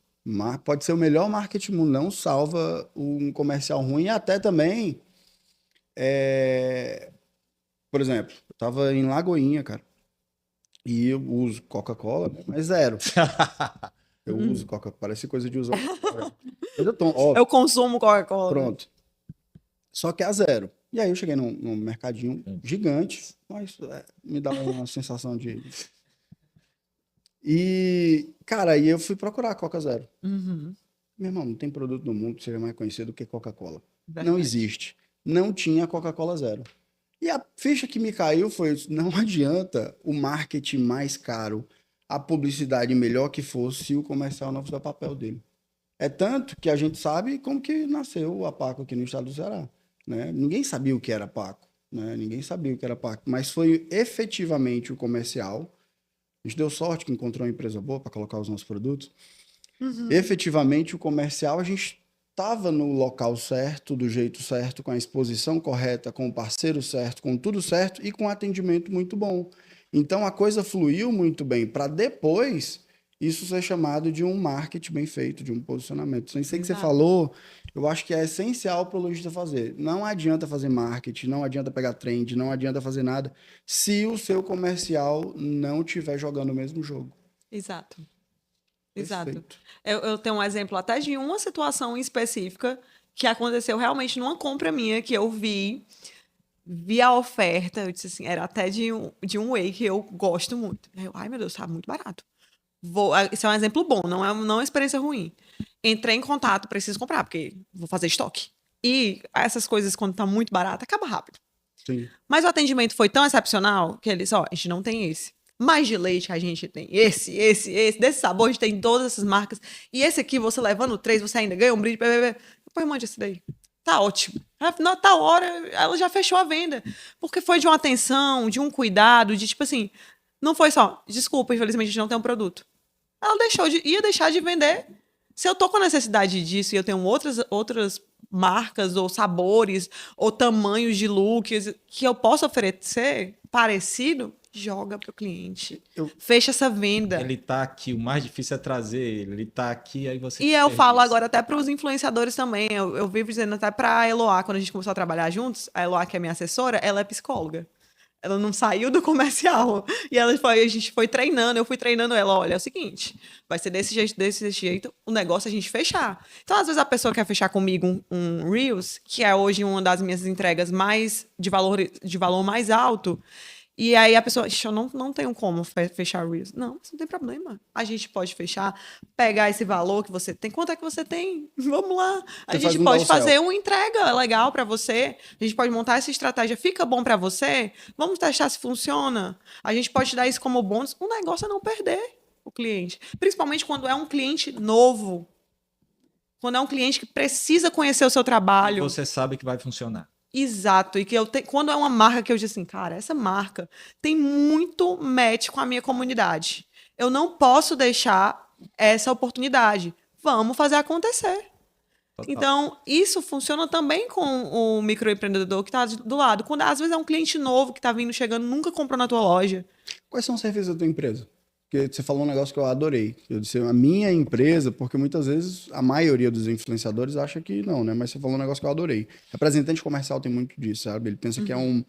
Pode ser o melhor marketing do mundo, não salva um comercial ruim. E até também, por exemplo, eu tava em Lagoinha, cara, e eu uso Coca-Cola, mas zero. Eu uso Coca-Cola, parece coisa de usar. Eu consumo Coca-Cola. Pronto. Só que é a zero. E aí eu cheguei num mercadinho gigante, mas me dá uma sensação de... E, cara, aí eu fui procurar Coca Zero. Uhum. Meu irmão, não tem produto no mundo que seja mais conhecido que Coca-Cola. Verdade. Não existe. Não tinha Coca-Cola Zero. E a ficha que me caiu foi, não adianta o marketing mais caro, a publicidade melhor que fosse, se o comercial não fizer o papel dele. É tanto que a gente sabe como que nasceu a Paco aqui no estado do Ceará, né? Ninguém sabia o que era Paco, né? Ninguém sabia o que era Paco, mas foi efetivamente o comercial. A gente deu sorte que encontrou uma empresa boa para colocar os nossos produtos. Efetivamente, o comercial, a gente estava no local certo, do jeito certo, com a exposição correta, com o parceiro certo, com tudo certo e com atendimento muito bom. Então, a coisa fluiu muito bem para depois isso ser chamado de um marketing bem feito, de um posicionamento. Isso aí que você falou, eu acho que é essencial para o lojista fazer. Não adianta fazer marketing, não adianta pegar trend, não adianta fazer nada se o seu comercial não estiver jogando o mesmo jogo. Exato. Exato. Perfeito. Eu tenho um exemplo até de uma situação específica que aconteceu realmente numa compra minha, que eu vi a oferta, eu disse assim, era até de um whey que eu gosto muito. Eu, ai, meu Deus, tá muito barato. Isso é um exemplo bom, não é uma experiência ruim. Entrei em contato, preciso comprar, porque vou fazer estoque. E essas coisas, quando tá muito barato, acaba rápido. Sim. Mas o atendimento foi tão excepcional que eles, a gente não tem esse. Mais de leite a gente tem esse. Desse sabor a gente tem todas essas marcas. E esse aqui, você levando 3, você ainda ganha um brinde. Depois mande esse daí. Tá ótimo. Na tal hora, ela já fechou a venda. Porque foi de uma atenção, de um cuidado, de tipo assim... Não foi só, desculpa, infelizmente a gente não tem um produto. Ela ia deixar de vender. Se eu tô com necessidade disso e eu tenho outras marcas ou sabores ou tamanhos de looks que eu posso oferecer parecido, joga pro cliente. Fecha essa venda. Ele tá aqui, o mais difícil é trazer ele. Ele tá aqui, aí você... E eu falo agora até para os influenciadores também. Eu vivo dizendo até para a Eloá, quando a gente começou a trabalhar juntos, a Eloá, que é minha assessora, ela é psicóloga. Ela não saiu do comercial. E a gente foi treinando, eu fui treinando ela. Olha, é o seguinte, vai ser desse jeito, o negócio é a gente fechar. Então, às vezes, a pessoa quer fechar comigo um Reels, que é hoje uma das minhas entregas mais de valor mais alto. E aí a pessoa, eu não tenho como fechar o Reels. Não, isso não tem problema. A gente pode fechar, pegar esse valor que você tem. Quanto é que você tem? Vamos lá. A gente pode fazer uma entrega legal para você. A gente pode montar essa estratégia. Fica bom para você? Vamos testar se funciona. A gente pode dar isso como bônus. O negócio é não perder o cliente. Principalmente quando é um cliente novo. Quando é um cliente que precisa conhecer o seu trabalho. E você sabe que vai funcionar. Exato, e que quando é uma marca que eu digo assim, cara, essa marca tem muito match com a minha comunidade. Eu não posso deixar essa oportunidade. Vamos fazer acontecer. Total. Então, isso funciona também com o microempreendedor que está do lado. Quando às vezes é um cliente novo que está vindo, chegando, nunca comprou na tua loja. Quais são os serviços da tua empresa? Porque você falou um negócio que eu adorei. Eu disse a minha empresa, porque muitas vezes a maioria dos influenciadores acha que não, né? Mas você falou um negócio que eu adorei. Representante comercial tem muito disso, sabe? Ele pensa que é um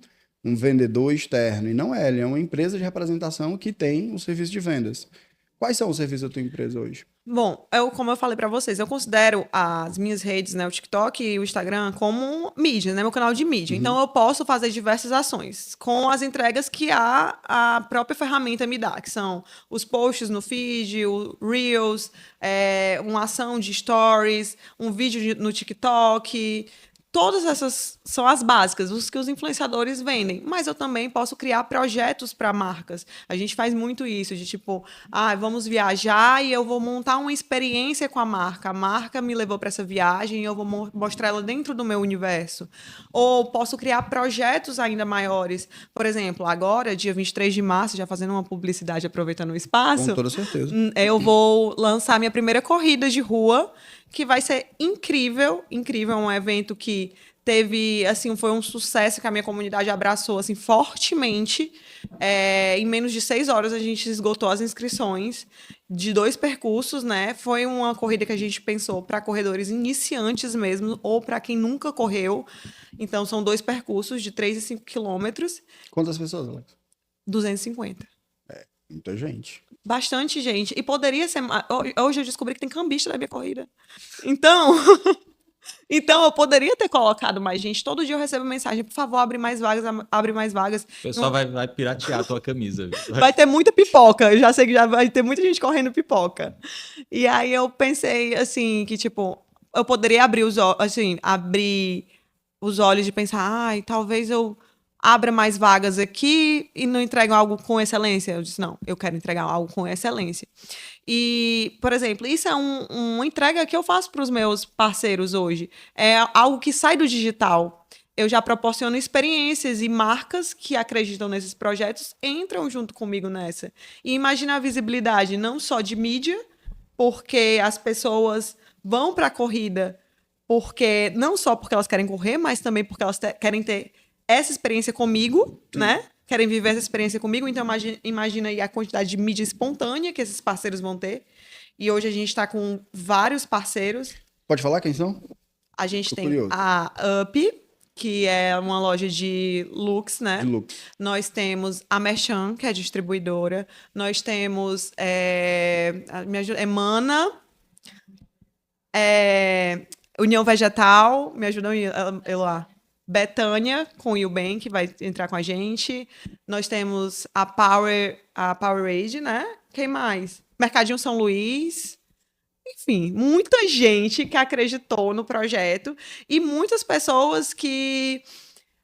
vendedor externo. E não é, ele é uma empresa de representação que tem um serviço de vendas. Quais são os serviços da tua empresa hoje? Bom, como eu falei pra vocês, eu considero as minhas redes, né, o TikTok e o Instagram, como mídia, né, meu canal de mídia. Então, eu posso fazer diversas ações com as entregas que a própria ferramenta me dá, que são os posts no feed, o Reels, uma ação de stories, um vídeo no TikTok. Todas essas são as básicas, os que os influenciadores vendem. Mas eu também posso criar projetos para marcas. A gente faz muito isso, de tipo, vamos viajar e eu vou montar uma experiência com a marca. A marca me levou para essa viagem e eu vou mostrar ela dentro do meu universo. Ou posso criar projetos ainda maiores. Por exemplo, agora, dia 23 de março, já fazendo uma publicidade aproveitando o espaço. Com toda certeza. Eu vou lançar minha primeira corrida de rua, que vai ser incrível, incrível, um evento que teve, assim, foi um sucesso que a minha comunidade abraçou, assim, fortemente. Em menos de 6 horas a gente esgotou as inscrições de 2 percursos, né? Foi uma corrida que a gente pensou para corredores iniciantes mesmo, ou para quem nunca correu. Então, são 2 percursos de 3 e 5 quilômetros, Quantas pessoas, Alex? 250. Muita gente. Bastante gente. E poderia ser. Hoje eu descobri que tem cambista na minha corrida. Então. Então, eu poderia ter colocado mais gente. Todo dia eu recebo mensagem: por favor, abre mais vagas, abre mais vagas. O pessoal vai piratear a tua camisa. Viu? Vai ter muita pipoca. Eu já sei que já vai ter muita gente correndo pipoca. E aí eu pensei, assim, que, tipo, eu poderia abrir abrir os olhos de pensar, talvez eu abra mais vagas aqui e não entregue algo com excelência. Eu disse, não, eu quero entregar algo com excelência. E, por exemplo, isso é uma entrega que eu faço para os meus parceiros hoje. É algo que sai do digital. Eu já proporciono experiências e marcas que acreditam nesses projetos entram junto comigo nessa. E imagina a visibilidade não só de mídia, porque as pessoas vão para a corrida não só porque elas querem correr, mas também porque elas querem ter essa experiência comigo, né? Querem viver essa experiência comigo. Então, imagina aí a quantidade de mídia espontânea que esses parceiros vão ter. E hoje a gente está com vários parceiros. Pode falar quem são? A gente Tô tem curioso. a Up, que é uma loja de looks, né? De looks. Nós temos a Merchan, que é distribuidora. Nós temos me ajuda, Emana, União Vegetal, me ajudam eu lá. Betânia, com o Eubank, que vai entrar com a gente. Nós temos a Powerade, né? Quem mais? Mercadinho São Luís. Enfim, muita gente que acreditou no projeto e muitas pessoas que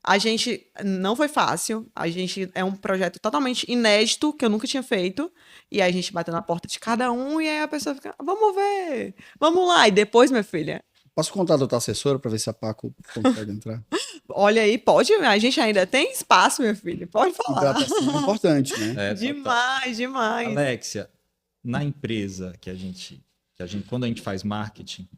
a gente não foi fácil. A gente é um projeto totalmente inédito que eu nunca tinha feito e a gente bateu na porta de cada um e aí a pessoa fica, vamos ver, vamos lá. E depois, minha filha, Posso contar da tua assessora para ver se a Paco consegue entrar? olha aí, pode, a gente ainda tem espaço, minha filha, pode falar. Hidratação é importante, né? Demais, demais. Alexia, na empresa que a gente, quando a gente faz marketing,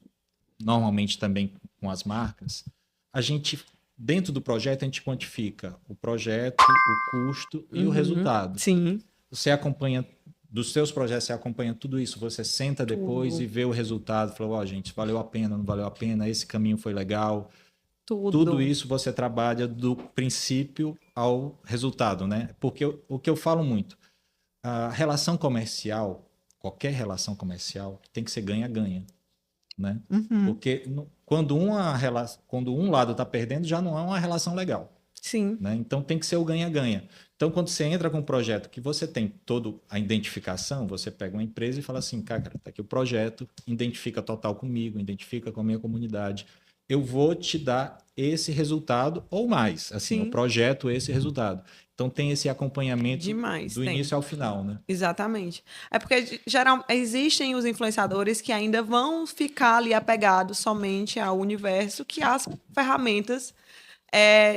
normalmente também com as marcas, a gente, dentro do projeto, a gente quantifica o projeto, o custo e o resultado. Sim. Você acompanha, dos seus projetos, você acompanha tudo isso, você senta depois e vê o resultado, fala, gente, valeu a pena, não valeu a pena, esse caminho foi legal. Tudo isso você trabalha do princípio ao resultado, né? Porque o que eu falo muito, a relação comercial, qualquer relação comercial, tem que ser ganha-ganha, né? Porque quando um lado está perdendo, já não é uma relação legal. Sim. Né? Então tem que ser o ganha-ganha. Então, quando você entra com um projeto que você tem toda a identificação, você pega uma empresa e fala assim, cara, tá aqui o projeto, identifica total comigo, identifica com a minha comunidade. Eu vou te dar esse resultado ou mais. Assim, o projeto, esse resultado. Então, tem esse acompanhamento do início ao final, né? Exatamente. É porque, existem os influenciadores que ainda vão ficar ali apegados somente ao universo que as ferramentas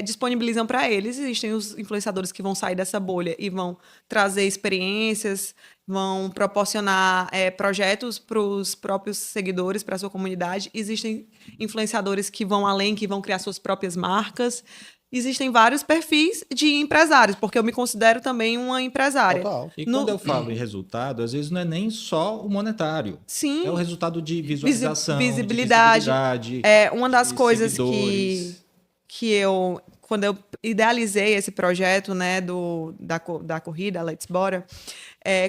disponibilizam para eles. Existem os influenciadores que vão sair dessa bolha e vão trazer experiências, vão proporcionar projetos para os próprios seguidores, para a sua comunidade. Existem influenciadores que vão além, que vão criar suas próprias marcas. Existem vários perfis de empresários, porque eu me considero também uma empresária. Total. E quando eu falo em resultado, às vezes não é nem só o monetário. Sim. É o resultado de visualização, visibilidade. de visibilidade. Uma das coisas que eu, quando eu idealizei esse projeto, né, da corrida, Let's Bora,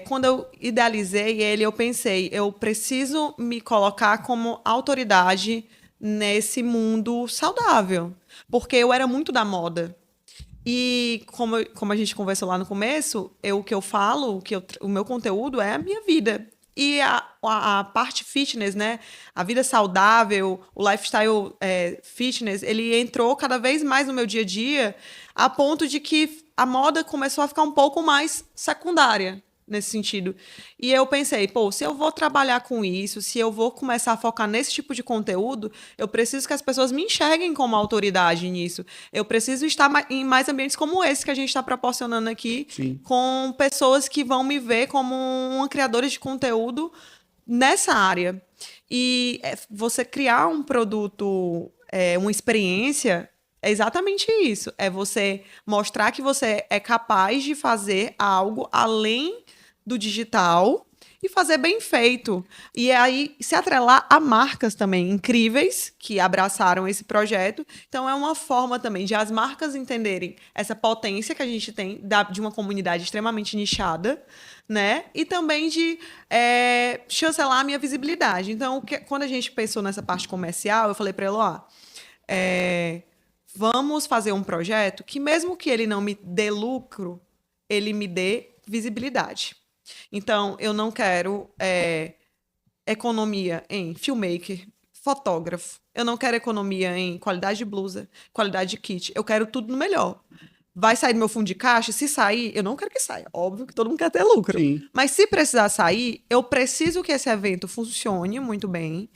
quando eu idealizei ele, eu pensei, eu preciso me colocar como autoridade nesse mundo saudável, porque eu era muito da moda. E como a gente conversou lá no começo, o que eu falo, o meu conteúdo é a minha vida. E a parte fitness, né? A vida saudável, o lifestyle fitness, ele entrou cada vez mais no meu dia a dia, a ponto de que a moda começou a ficar um pouco mais secundária nesse sentido. E eu pensei, pô, se eu vou trabalhar com isso, se eu vou começar a focar nesse tipo de conteúdo, eu preciso que as pessoas me enxerguem como autoridade nisso. Eu preciso estar em mais ambientes como esse que a gente está proporcionando aqui, Sim. com pessoas que vão me ver como uma criadora de conteúdo nessa área. E você criar um produto, uma experiência, é exatamente isso. É você mostrar que você é capaz de fazer algo além do digital e fazer bem feito. E aí se atrelar a marcas também incríveis que abraçaram esse projeto. Então é uma forma também de as marcas entenderem essa potência que a gente tem de uma comunidade extremamente nichada, né? E também de chancelar a minha visibilidade. Então, quando a gente pensou nessa parte comercial, eu falei para ele, vamos fazer um projeto que, mesmo que ele não me dê lucro, ele me dê visibilidade. Então, eu não quero economia em filmmaker, fotógrafo. Eu não quero economia em qualidade de blusa, qualidade de kit. Eu quero tudo no melhor. Vai sair do meu fundo de caixa? Se sair, eu não quero que saia. Óbvio que todo mundo quer ter lucro. Sim. Mas se precisar sair, eu preciso que esse evento funcione muito bem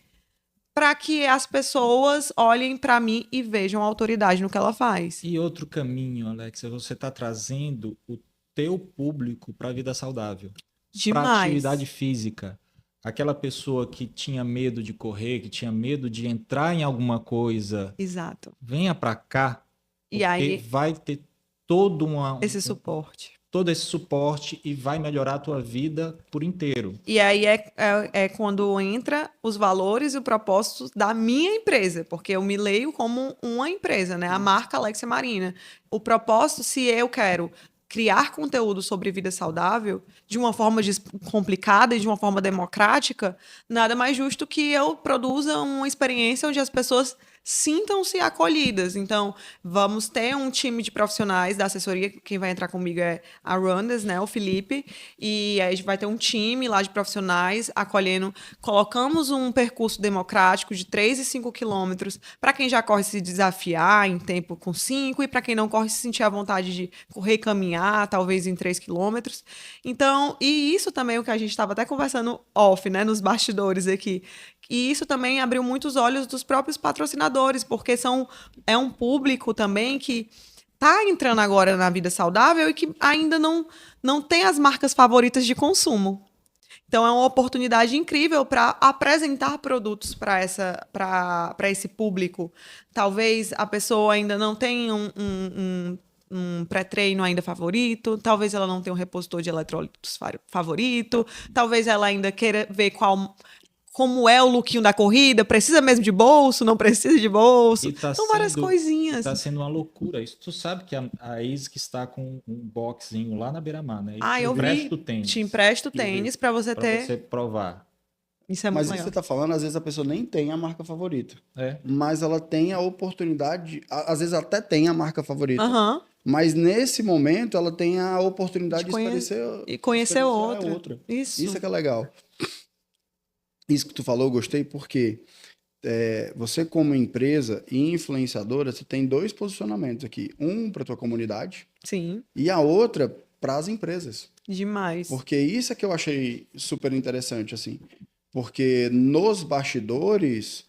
para que as pessoas olhem para mim e vejam a autoridade no que ela faz. E outro caminho, Alex, você está trazendo o teu público para a vida saudável. Para Demais. atividade física. Aquela pessoa que tinha medo de correr, que tinha medo de entrar em alguma coisa. Exato. Venha para cá, E aí vai ter todo esse suporte. todo esse suporte e vai melhorar a tua vida por inteiro. E aí é quando entra os valores e o propósito da minha empresa, porque eu me leio como uma empresa, né? A marca Alexia Marina. O propósito, se eu quero criar conteúdo sobre vida saudável de uma forma descomplicada e de uma forma democrática, nada mais justo que eu produza uma experiência onde as pessoas sintam-se acolhidas. Então, vamos ter um time de profissionais da assessoria, quem vai entrar comigo é a Rundas, né, o Felipe, e aí a gente vai ter um time lá de profissionais acolhendo. Colocamos um percurso democrático de 3 e 5 quilômetros para quem já corre se desafiar em tempo com 5 e para quem não corre se sentir à vontade de correr e caminhar, talvez em 3 quilômetros. Então, e isso também é o que a gente estava até conversando off, né, nos bastidores aqui. E isso também abriu muitos olhos dos próprios patrocinadores, porque é um público também que está entrando agora na vida saudável e que ainda não tem as marcas favoritas de consumo. Então, é uma oportunidade incrível para apresentar produtos para esse público. Talvez a pessoa ainda não tenha um pré-treino ainda favorito, talvez ela não tenha um repositor de eletrólitos favorito, talvez ela ainda queira ver como é o lookinho da corrida, precisa mesmo de bolso, não precisa de bolso. São várias coisinhas. Tá sendo uma loucura isso. Tu sabe que a ISIC está com um boxinho lá na beira-mar, né? Eu vi. Te empresto tênis para você ter. Para você provar. Isso é Mas muito isso legal. que você tá falando, às vezes a pessoa nem tem a marca favorita. É. Mas ela tem a oportunidade, às vezes até tem a marca favorita. Aham. Mas nesse momento ela tem a oportunidade De experienciar conhecer outra. outra. Isso. Isso é que é legal. Isso que tu falou, eu gostei porque você como empresa e influenciadora, você tem 2 posicionamentos aqui. Um para tua comunidade Sim, e a outra para as empresas. demais. Porque isso é que eu achei super interessante, assim. Porque nos bastidores,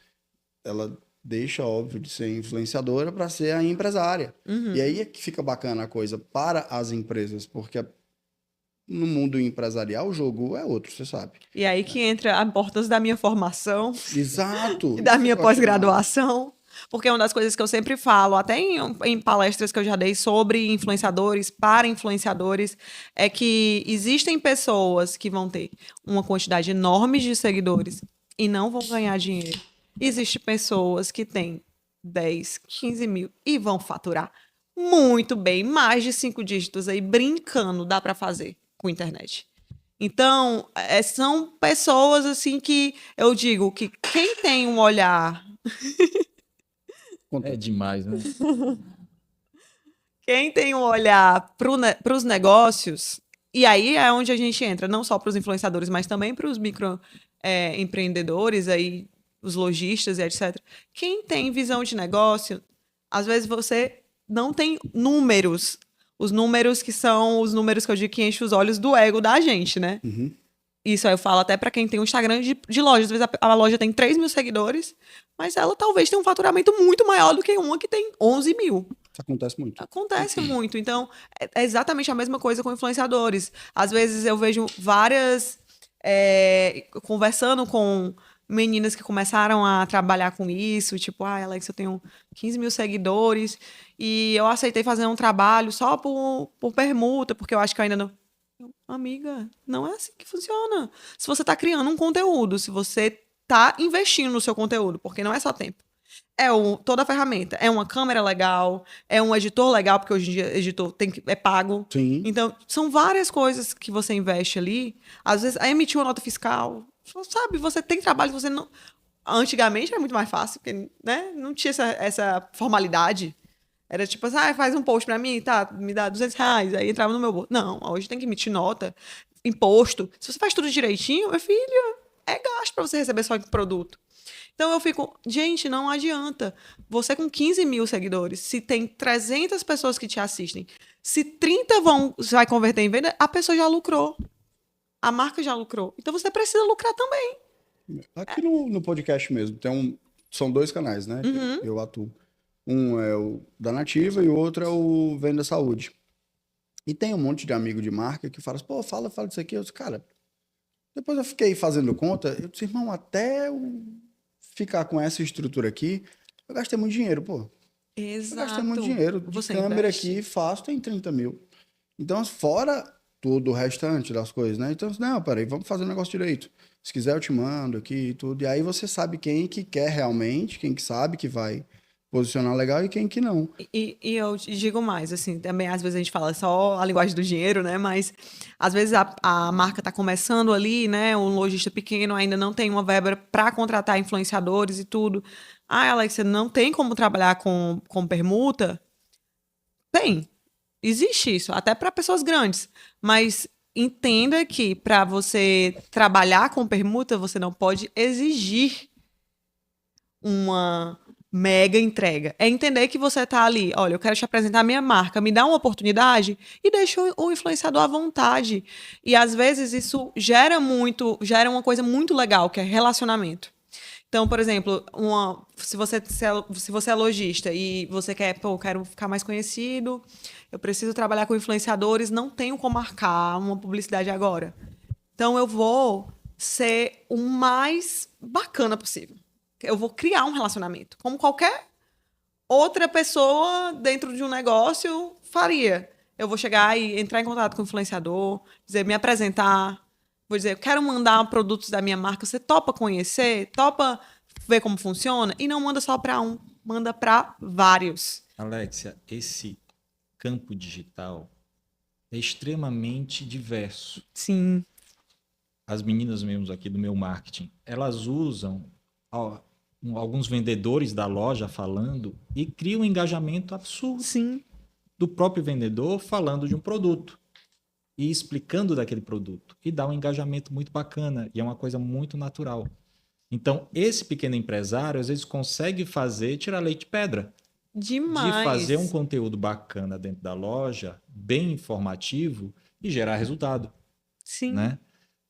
ela deixa, óbvio, de ser influenciadora para ser a empresária. Uhum. E aí é que fica bacana a coisa para as empresas, porque no mundo empresarial o jogo é outro, você sabe. E aí que entra a importância da minha formação Exato. e da Isso minha que eu acho pós-graduação. Porque é uma das coisas que eu sempre falo, até em palestras que eu já dei sobre influenciadores, para influenciadores, é que existem pessoas que vão ter uma quantidade enorme de seguidores e não vão ganhar dinheiro. Existem pessoas que têm 10, 15 mil e vão faturar muito bem, mais de 5 dígitos aí, brincando, dá para fazer com internet. Então, são pessoas assim que eu digo que quem tem um olhar, É demais, né? quem tem um olhar para os negócios, e aí é onde a gente entra, não só para os influenciadores, mas também para os empreendedores aí, os lojistas e etc. Quem tem visão de negócio, às vezes você não tem números. Os números que são os números que eu digo que enchem os olhos do ego da gente, né? Uhum. Isso aí eu falo até para quem tem um Instagram de loja. Às vezes a loja tem 3 mil seguidores, mas ela talvez tenha um faturamento muito maior do que uma que tem 11 mil. Isso acontece muito. Acontece muito. Então, é exatamente a mesma coisa com influenciadores. Às vezes eu vejo várias... conversando com meninas que começaram a trabalhar com isso, tipo, Alex, eu tenho 15 mil seguidores e eu aceitei fazer um trabalho só por permuta, porque eu acho que eu ainda não... Amiga, não é assim que funciona. Se você está criando um conteúdo, se você está investindo no seu conteúdo, porque não é só tempo. Toda a ferramenta. É uma câmera legal, é um editor legal, porque hoje em dia editor é pago. Sim. Então, são várias coisas que você investe ali. Às vezes, emitir uma nota fiscal. Sabe, você tem trabalho, você não... Antigamente era muito mais fácil, porque, né, não tinha essa formalidade. Era tipo assim, faz um post pra mim, tá, me dá R$200, aí entrava no meu bolso. Não, hoje tem que emitir nota, imposto. Se você faz tudo direitinho, meu filho, é gasto pra você receber só o produto. Então eu fico, gente, não adianta. Você com 15 mil seguidores, se tem 300 pessoas que te assistem, se 30 vai converter em venda, a pessoa já lucrou. A marca já lucrou. Então você precisa lucrar também. Aqui no podcast mesmo, são 2 canais, né? Uhum. Eu atuo. Um é o da Nativa e o outro é o Venda Saúde. E tem um monte de amigo de marca que fala assim, pô, fala disso aqui. Eu disse, cara, depois eu fiquei fazendo conta, eu disse, irmão, até eu ficar com essa estrutura aqui, eu gastei muito dinheiro, pô. Exato. Eu gastei muito dinheiro. De Você câmera investe. aqui, fácil, tem 30 mil. Então, fora todo o restante das coisas, né? Então, não, peraí, vamos fazer o negócio direito. Se quiser, eu te mando aqui e tudo. E aí você sabe quem que quer realmente, quem que sabe que vai posicionar legal e quem que não. E eu te digo mais, assim, também às vezes a gente fala só a linguagem do dinheiro, né? Mas às vezes a marca está começando ali, né? Um lojista pequeno ainda não tem uma verba para contratar influenciadores e tudo. Alex, você não tem como trabalhar com permuta? Tem. Existe isso, até para pessoas grandes. Mas entenda que para você trabalhar com permuta, você não pode exigir uma mega entrega. É entender que você tá ali, olha, eu quero te apresentar a minha marca, me dá uma oportunidade e deixa o influenciador à vontade. E às vezes isso gera uma coisa muito legal, que é relacionamento. Então, por exemplo, se você é lojista e você quer, pô, eu quero ficar mais conhecido, eu preciso trabalhar com influenciadores, não tenho como marcar uma publicidade agora. Então, eu vou ser o mais bacana possível. Eu vou criar um relacionamento, como qualquer outra pessoa dentro de um negócio faria. Eu vou chegar e entrar em contato com o influenciador, me apresentar, vou dizer, eu quero mandar produtos da minha marca, você topa conhecer? Topa ver como funciona? E não manda só para um, manda para vários. Alexia, esse campo digital é extremamente diverso. Sim. As meninas mesmo aqui do meu marketing, elas usam alguns vendedores da loja falando e criam um engajamento absurdo. Sim. Do próprio vendedor falando de um produto e explicando daquele produto. E dá um engajamento muito bacana e é uma coisa muito natural. Então, esse pequeno empresário, às vezes, consegue tirar leite de pedra. Demais. De fazer um conteúdo bacana dentro da loja, bem informativo e gerar resultado. Sim. Né?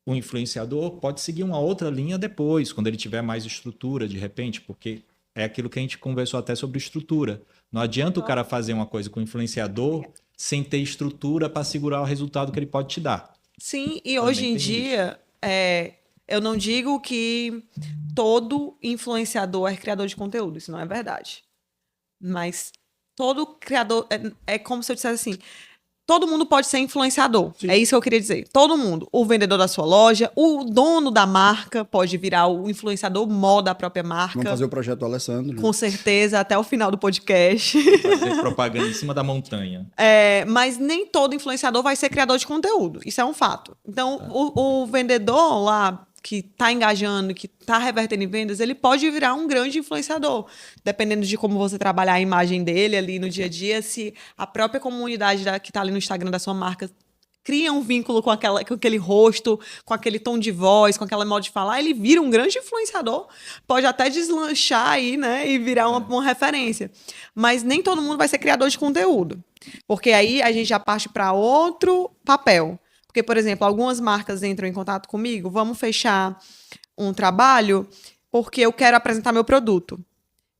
O influenciador pode seguir uma outra linha depois, quando ele tiver mais estrutura, de repente, porque é aquilo que a gente conversou até sobre estrutura. Não adianta o cara fazer uma coisa com o influenciador sem ter estrutura para segurar o resultado que ele pode te dar. Sim, e hoje em dia, eu não digo que todo influenciador é criador de conteúdo, isso não é verdade. Mas todo criador, é como se eu dissesse assim, todo mundo pode ser influenciador. É isso que eu queria dizer. Todo mundo. O vendedor da sua loja, o dono da marca pode virar o influenciador mó da própria marca. Vamos fazer o projeto do Alessandro. Né? Com certeza, até o final do podcast. Fazer propaganda em cima da montanha. Mas nem todo influenciador vai ser criador de conteúdo. Isso é um fato. Então, o vendedor lá que está engajando, que está revertendo em vendas, ele pode virar um grande influenciador. Dependendo de como você trabalhar a imagem dele ali no dia a dia, se a própria comunidade que está ali no Instagram da sua marca cria um vínculo com aquele rosto, com aquele tom de voz, com aquela modo de falar, ele vira um grande influenciador. Pode até deslanchar aí, né? E virar uma referência. Mas nem todo mundo vai ser criador de conteúdo. Porque aí a gente já parte para outro papel. Porque, por exemplo, algumas marcas entram em contato comigo, vamos fechar um trabalho porque eu quero apresentar meu produto.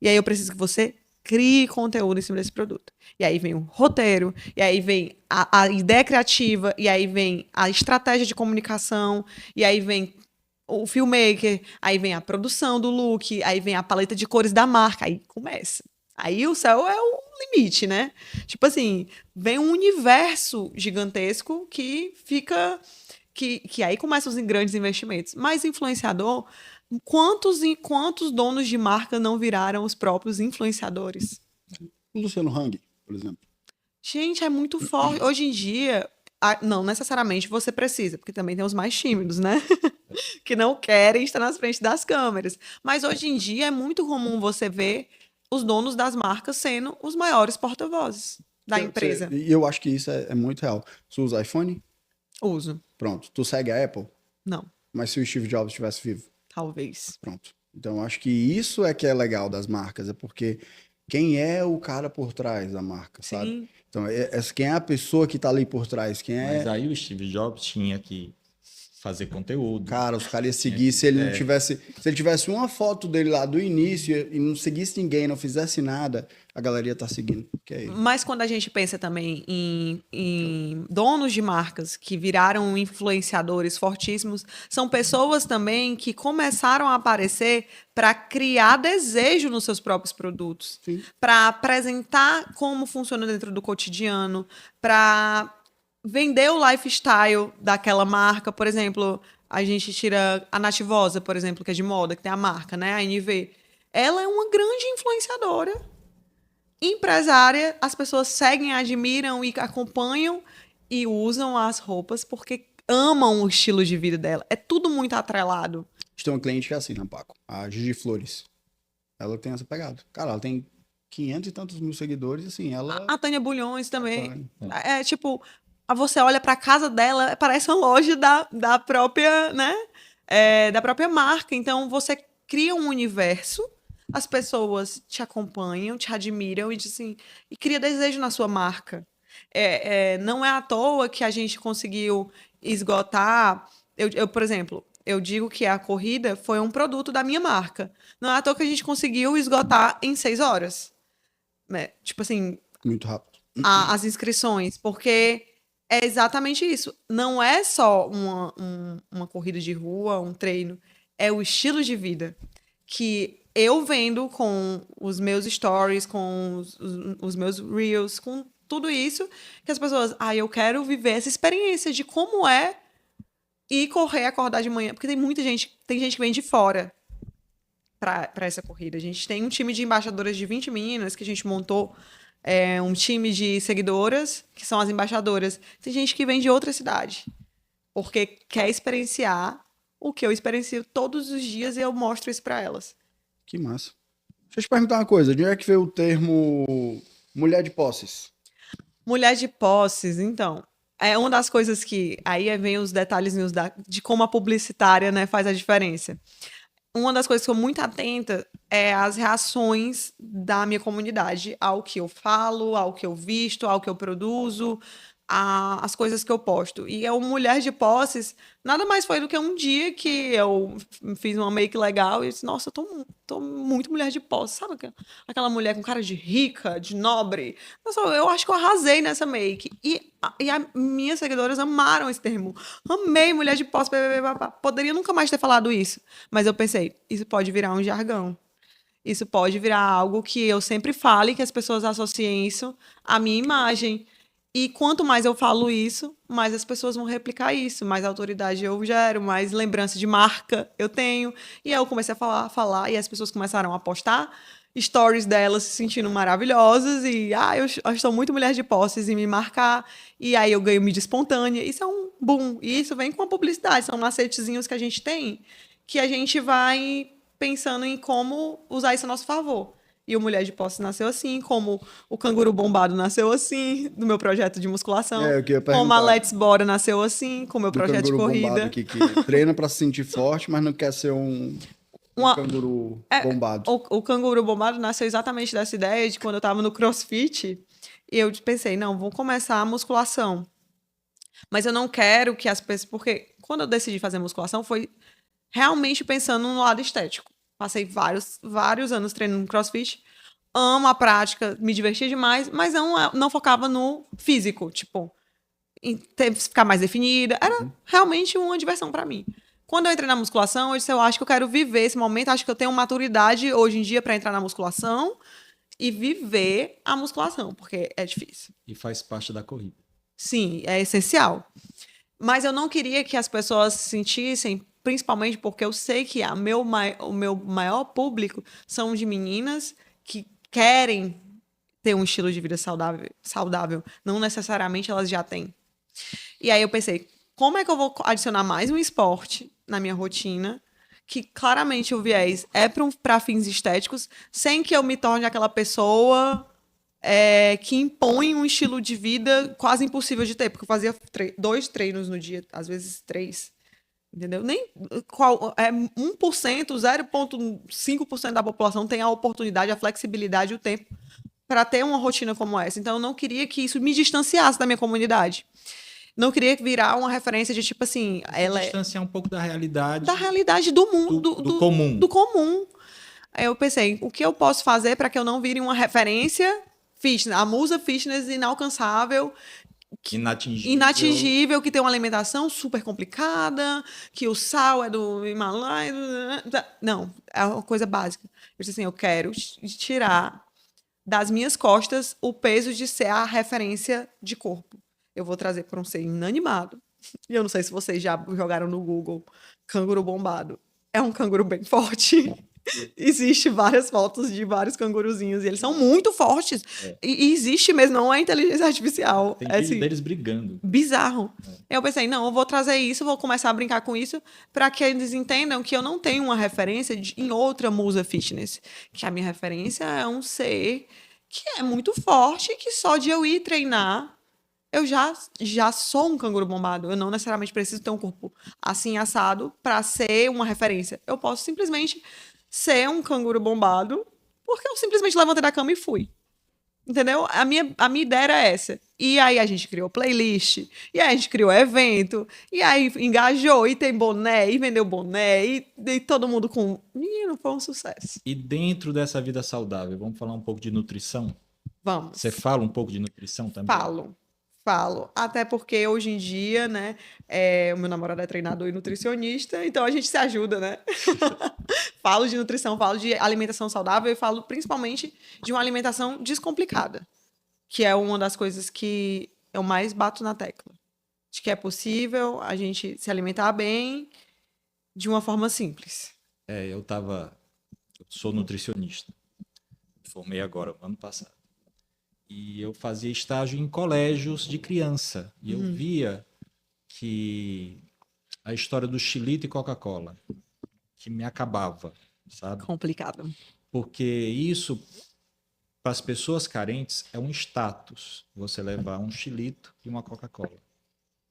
E aí eu preciso que você crie conteúdo em cima desse produto. E aí vem o roteiro, e aí vem a ideia criativa, e aí vem a estratégia de comunicação, e aí vem o filmmaker, aí vem a produção do look, aí vem a paleta de cores da marca, aí começa. Aí o céu é o limite, né? Tipo assim, vem um universo gigantesco que fica... Que aí começam os grandes investimentos. Mas influenciador, quantos donos de marca não viraram os próprios influenciadores? O Luciano Hang, por exemplo. Gente, é muito forte. Hoje em dia, não necessariamente você precisa, porque também tem os mais tímidos, né? Que não querem estar nas frentes das câmeras. Mas hoje em dia é muito comum você ver os donos das marcas sendo os maiores porta-vozes da empresa. E eu acho que isso é muito real. Você usa iPhone? Uso. Pronto. Tu segue a Apple? Não. Mas se o Steve Jobs estivesse vivo? Talvez. Pronto. Então, eu acho que isso é que é legal das marcas, é porque quem é o cara por trás da marca, Sim. sabe? Então, quem é a pessoa que tá ali por trás, quem é... Mas aí o Steve Jobs tinha que fazer conteúdo. Cara, os caras iam seguir, se ele não tivesse... Se ele tivesse uma foto dele lá do início e não seguisse ninguém, não fizesse nada, a galera ia estar seguindo. Que é ele. Mas quando a gente pensa também em donos de marcas que viraram influenciadores fortíssimos, são pessoas também que começaram a aparecer para criar desejo nos seus próprios produtos, para apresentar como funciona dentro do cotidiano, para vender o lifestyle daquela marca. Por exemplo, a gente tira a Nativosa, por exemplo, que é de moda, que tem a marca, né, a NV. Ela é uma grande influenciadora, empresária, as pessoas seguem, admiram e acompanham e usam as roupas porque amam o estilo de vida dela. É tudo muito atrelado. A gente tem uma cliente que é assim, né, Paco? A Gigi Flores. Ela tem essa pegada. Cara, ela tem 500 e tantos mil seguidores, assim, ela... A Tânia Bulhões também. É tipo, você olha pra casa dela, parece uma loja da própria, né? Da própria marca. Então, você cria um universo, as pessoas te acompanham, te admiram e dizem, e cria desejo na sua marca. Não é à toa que a gente conseguiu esgotar... por exemplo, eu digo que a corrida foi um produto da minha marca. Não é à toa que a gente conseguiu esgotar em 6 horas. Tipo assim... Muito rápido. As inscrições, porque é exatamente isso. Não é só uma corrida de rua, um treino. É o estilo de vida que eu vendo com os meus stories, com os meus reels, com tudo isso, que as pessoas... eu quero viver essa experiência de como é ir correr, acordar de manhã. Porque tem gente que vem de fora para essa corrida. A gente tem um time de embaixadoras de 20 meninas que a gente montou, um time de seguidoras, que são as embaixadoras. Tem gente que vem de outra cidade, porque quer experienciar o que eu experiencio todos os dias e eu mostro isso para elas. Que massa. Deixa eu te perguntar uma coisa. De onde é que veio o termo mulher de posses? Mulher de posses, então... É uma das coisas que... Aí vem os detalhezinhos de como a publicitária, né, faz a diferença. Uma das coisas que eu sou muito atenta é as reações da minha comunidade ao que eu falo, ao que eu visto, ao que eu produzo, as coisas que eu posto. E o Mulher de Posses nada mais foi do que um dia que eu fiz uma make legal e disse, nossa, eu tô muito mulher de posses. Sabe aquela mulher com cara de rica, de nobre? Nossa, eu acho que eu arrasei nessa make. E as minhas seguidoras amaram esse termo. Amei mulher de posses. Poderia nunca mais ter falado isso. Mas eu pensei, isso pode virar um jargão. Isso pode virar algo que eu sempre fale, que as pessoas associem isso à minha imagem. E quanto mais eu falo isso, mais as pessoas vão replicar isso, mais autoridade eu gero, mais lembrança de marca eu tenho. E aí eu comecei a falar, e as pessoas começaram a postar stories delas se sentindo maravilhosas e eu estou muito mulher de posses e me marcar, e aí eu ganho mídia espontânea. Isso é um boom, e isso vem com a publicidade, são macetezinhos que a gente tem, que a gente vai pensando em como usar isso a nosso favor. E o Mulher de Posse nasceu assim, como o Canguru Bombado nasceu assim, do meu projeto de musculação. Eu queria Como a perguntar Let's Bora nasceu assim, com o meu do projeto de canguru bombado corrida. aqui, que treina pra se sentir forte, mas não quer ser um Uma- canguru é, bombado. o Canguru Bombado nasceu exatamente dessa ideia de quando eu tava no CrossFit. E eu pensei, não, vou começar a musculação. Mas eu não quero que as pessoas... Porque quando eu decidi fazer musculação, foi realmente pensando no lado estético. Passei vários anos treinando no CrossFit. Amo a prática, me diverti demais, mas não focava no físico, tipo, em ficar mais definida. Era realmente uma diversão pra mim. Quando eu entrei na musculação, eu disse, eu acho que eu quero viver esse momento, acho que eu tenho maturidade hoje em dia pra entrar na musculação e viver a musculação, porque é difícil. E faz parte da corrida. Sim, é essencial. Mas eu não queria que as pessoas se sentissem, principalmente porque eu sei que o meu maior público são de meninas que querem ter um estilo de vida saudável. Não necessariamente elas já têm. E aí eu pensei, como é que eu vou adicionar mais um esporte na minha rotina, que claramente o viés é para fins estéticos, sem que eu me torne aquela pessoa que impõe um estilo de vida quase impossível de ter, porque eu fazia 2 treinos no dia, às vezes 3. Entendeu? Nem 1%, 0,5% da população tem a oportunidade, a flexibilidade, o tempo para ter uma rotina como essa. Então, eu não queria que isso me distanciasse da minha comunidade. Não queria virar uma referência de tipo assim, ela é Distanciar um pouco da realidade. da realidade do mundo, Do comum. do comum. Aí eu pensei, o que eu posso fazer para que eu não vire uma referência fitness, a musa fitness inalcançável, inatingível, que tem uma alimentação super complicada, que o sal é do Himalaia. Não, é uma coisa básica. Eu disse assim, eu quero tirar das minhas costas o peso de ser a referência de corpo. Eu vou trazer para um ser inanimado. E eu não sei se vocês já jogaram no Google canguru bombado. É um canguru bem forte. Existe várias fotos de vários canguruzinhos e eles são muito fortes. E existe mesmo, não é inteligência artificial. Tem é vídeo assim, deles brigando. bizarro. Eu pensei, não, eu vou trazer isso, vou começar a brincar com isso para que eles entendam que eu não tenho uma referência em outra musa fitness. Que a minha referência é um ser que é muito forte, que só de eu ir treinar eu já sou um canguru bombado. Eu não necessariamente preciso ter um corpo assim assado para ser uma referência. Eu posso simplesmente ser um canguru bombado porque eu simplesmente levantei da cama e fui. Entendeu? A minha ideia era essa. E aí a gente criou playlist, e aí a gente criou evento, e aí engajou, e tem boné, e vendeu boné, e todo mundo com... Menino, foi um sucesso. E dentro dessa vida saudável, vamos falar um pouco de nutrição? Vamos. Você fala um pouco de nutrição também? Falo. Até porque hoje em dia, né, o meu namorado é treinador e nutricionista, então a gente se ajuda, né? Falo de nutrição, falo de alimentação saudável e falo principalmente de uma alimentação descomplicada, que é uma das coisas que eu mais bato na tecla. De que é possível a gente se alimentar bem de uma forma simples. Eu sou nutricionista. Formei agora, ano passado. E eu fazia estágio em colégios de criança. E eu via que a história do xilito e Coca-Cola, que me acabava, sabe? Complicado. Porque isso, para as pessoas carentes, é um status. Você levar um xilito e uma Coca-Cola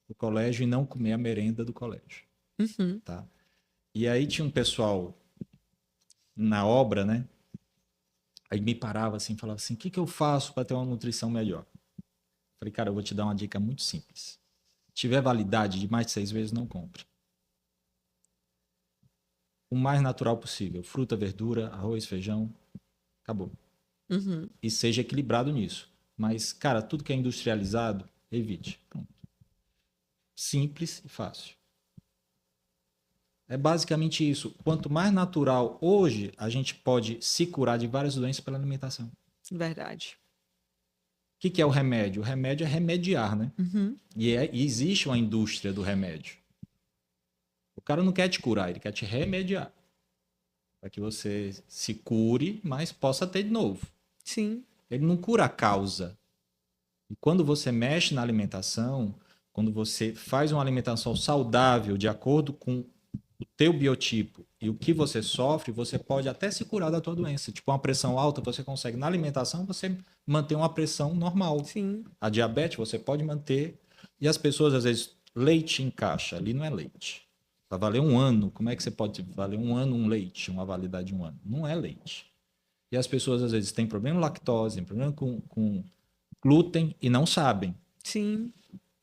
do colégio e não comer a merenda do colégio. Tá? E aí tinha um pessoal na obra, né? Aí me parava assim, falava assim, o que eu faço para ter uma nutrição melhor? Falei, cara, eu vou te dar uma dica muito simples. Se tiver validade de mais de 6 vezes, não compre. O mais natural possível. Fruta, verdura, arroz, feijão, acabou. E seja equilibrado nisso. Mas, cara, tudo que é industrializado, evite. Pronto. Simples e fácil. É basicamente isso. Quanto mais natural, hoje, a gente pode se curar de várias doenças pela alimentação. Verdade. que é o remédio? O remédio é remediar, né? E existe uma indústria do remédio. O cara não quer te curar, ele quer te remediar. Para que você se cure, mas possa ter de novo. Sim. Ele não cura a causa. E quando você mexe na alimentação, quando você faz uma alimentação saudável, de acordo com o teu biotipo e o que você sofre, você pode até se curar da tua doença. Tipo, uma pressão alta, você consegue, na alimentação, você manter uma pressão normal. Sim. A diabetes, você pode manter. E as pessoas, às vezes, leite em caixa, ali não é leite. Para valer 1 ano, como é que você pode valer 1 ano um leite, uma validade de 1 ano? Não é leite. E as pessoas, às vezes, têm problema com lactose, têm problema com glúten e não sabem. Sim.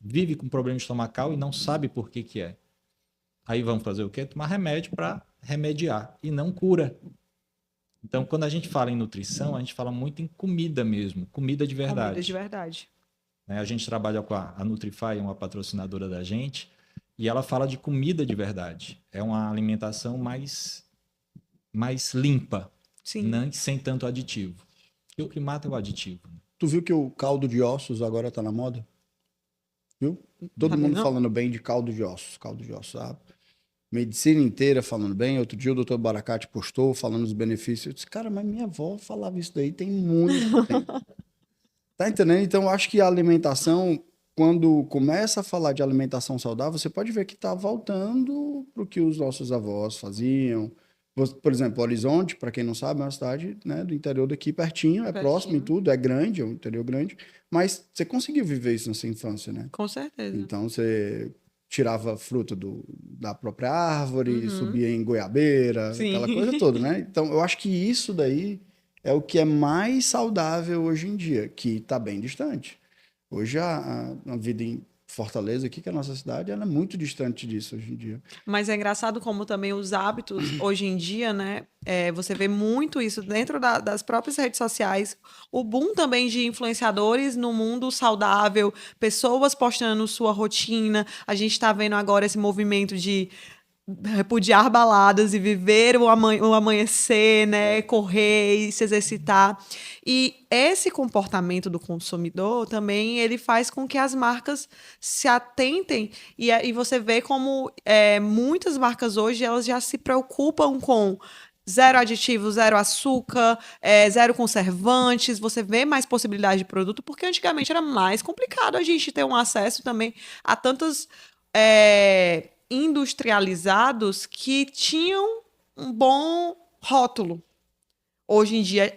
Vive com problema estomacal e não sabe por que é. Aí vamos fazer o quê? Tomar remédio para remediar e não cura. Então, quando a gente fala em nutrição, a gente fala muito em comida mesmo, comida de verdade. Comida de verdade. A gente trabalha com a Nutrify, uma patrocinadora da gente, e ela fala de comida de verdade. É uma alimentação mais limpa, Sim. sem tanto aditivo. E o que mata é o aditivo. Tu viu que o caldo de ossos agora tá na moda? Viu? Todo Tá mundo vendo? falando bem de caldo de ossos. Caldo de ossos, a medicina inteira falando bem. Outro dia o Dr. Baracate postou falando os benefícios. Eu disse, cara, mas minha avó falava isso daí tem muito tempo. Tá entendendo? Então, eu acho que a alimentação, quando começa a falar de alimentação saudável, você pode ver que tá voltando pro que os nossos avós faziam. Por exemplo, Horizonte, para quem não sabe, é uma cidade, né, do interior daqui, pertinho, é próximo e tudo, é grande, é um interior grande, mas você conseguiu viver isso na sua infância, né? Com certeza. Então, você tirava fruta da própria árvore, subia em goiabeira, Sim. aquela coisa toda, né? Então, eu acho que isso daí é o que é mais saudável hoje em dia, que está bem distante. Hoje, a vida em Fortaleza, aqui, que é a nossa cidade, ela é muito distante disso hoje em dia. Mas é engraçado como também os hábitos, hoje em dia, né? Você vê muito isso dentro das próprias redes sociais. O boom também de influenciadores no mundo saudável, pessoas postando sua rotina. A gente está vendo agora esse movimento de repudiar baladas e viver o amanhecer, né? Correr e se exercitar. E esse comportamento do consumidor também ele faz com que as marcas se atentem e você vê como muitas marcas hoje elas já se preocupam com zero aditivo, zero açúcar, zero conservantes, você vê mais possibilidade de produto, porque antigamente era mais complicado a gente ter um acesso também a tantos industrializados que tinham um bom rótulo. Hoje em dia,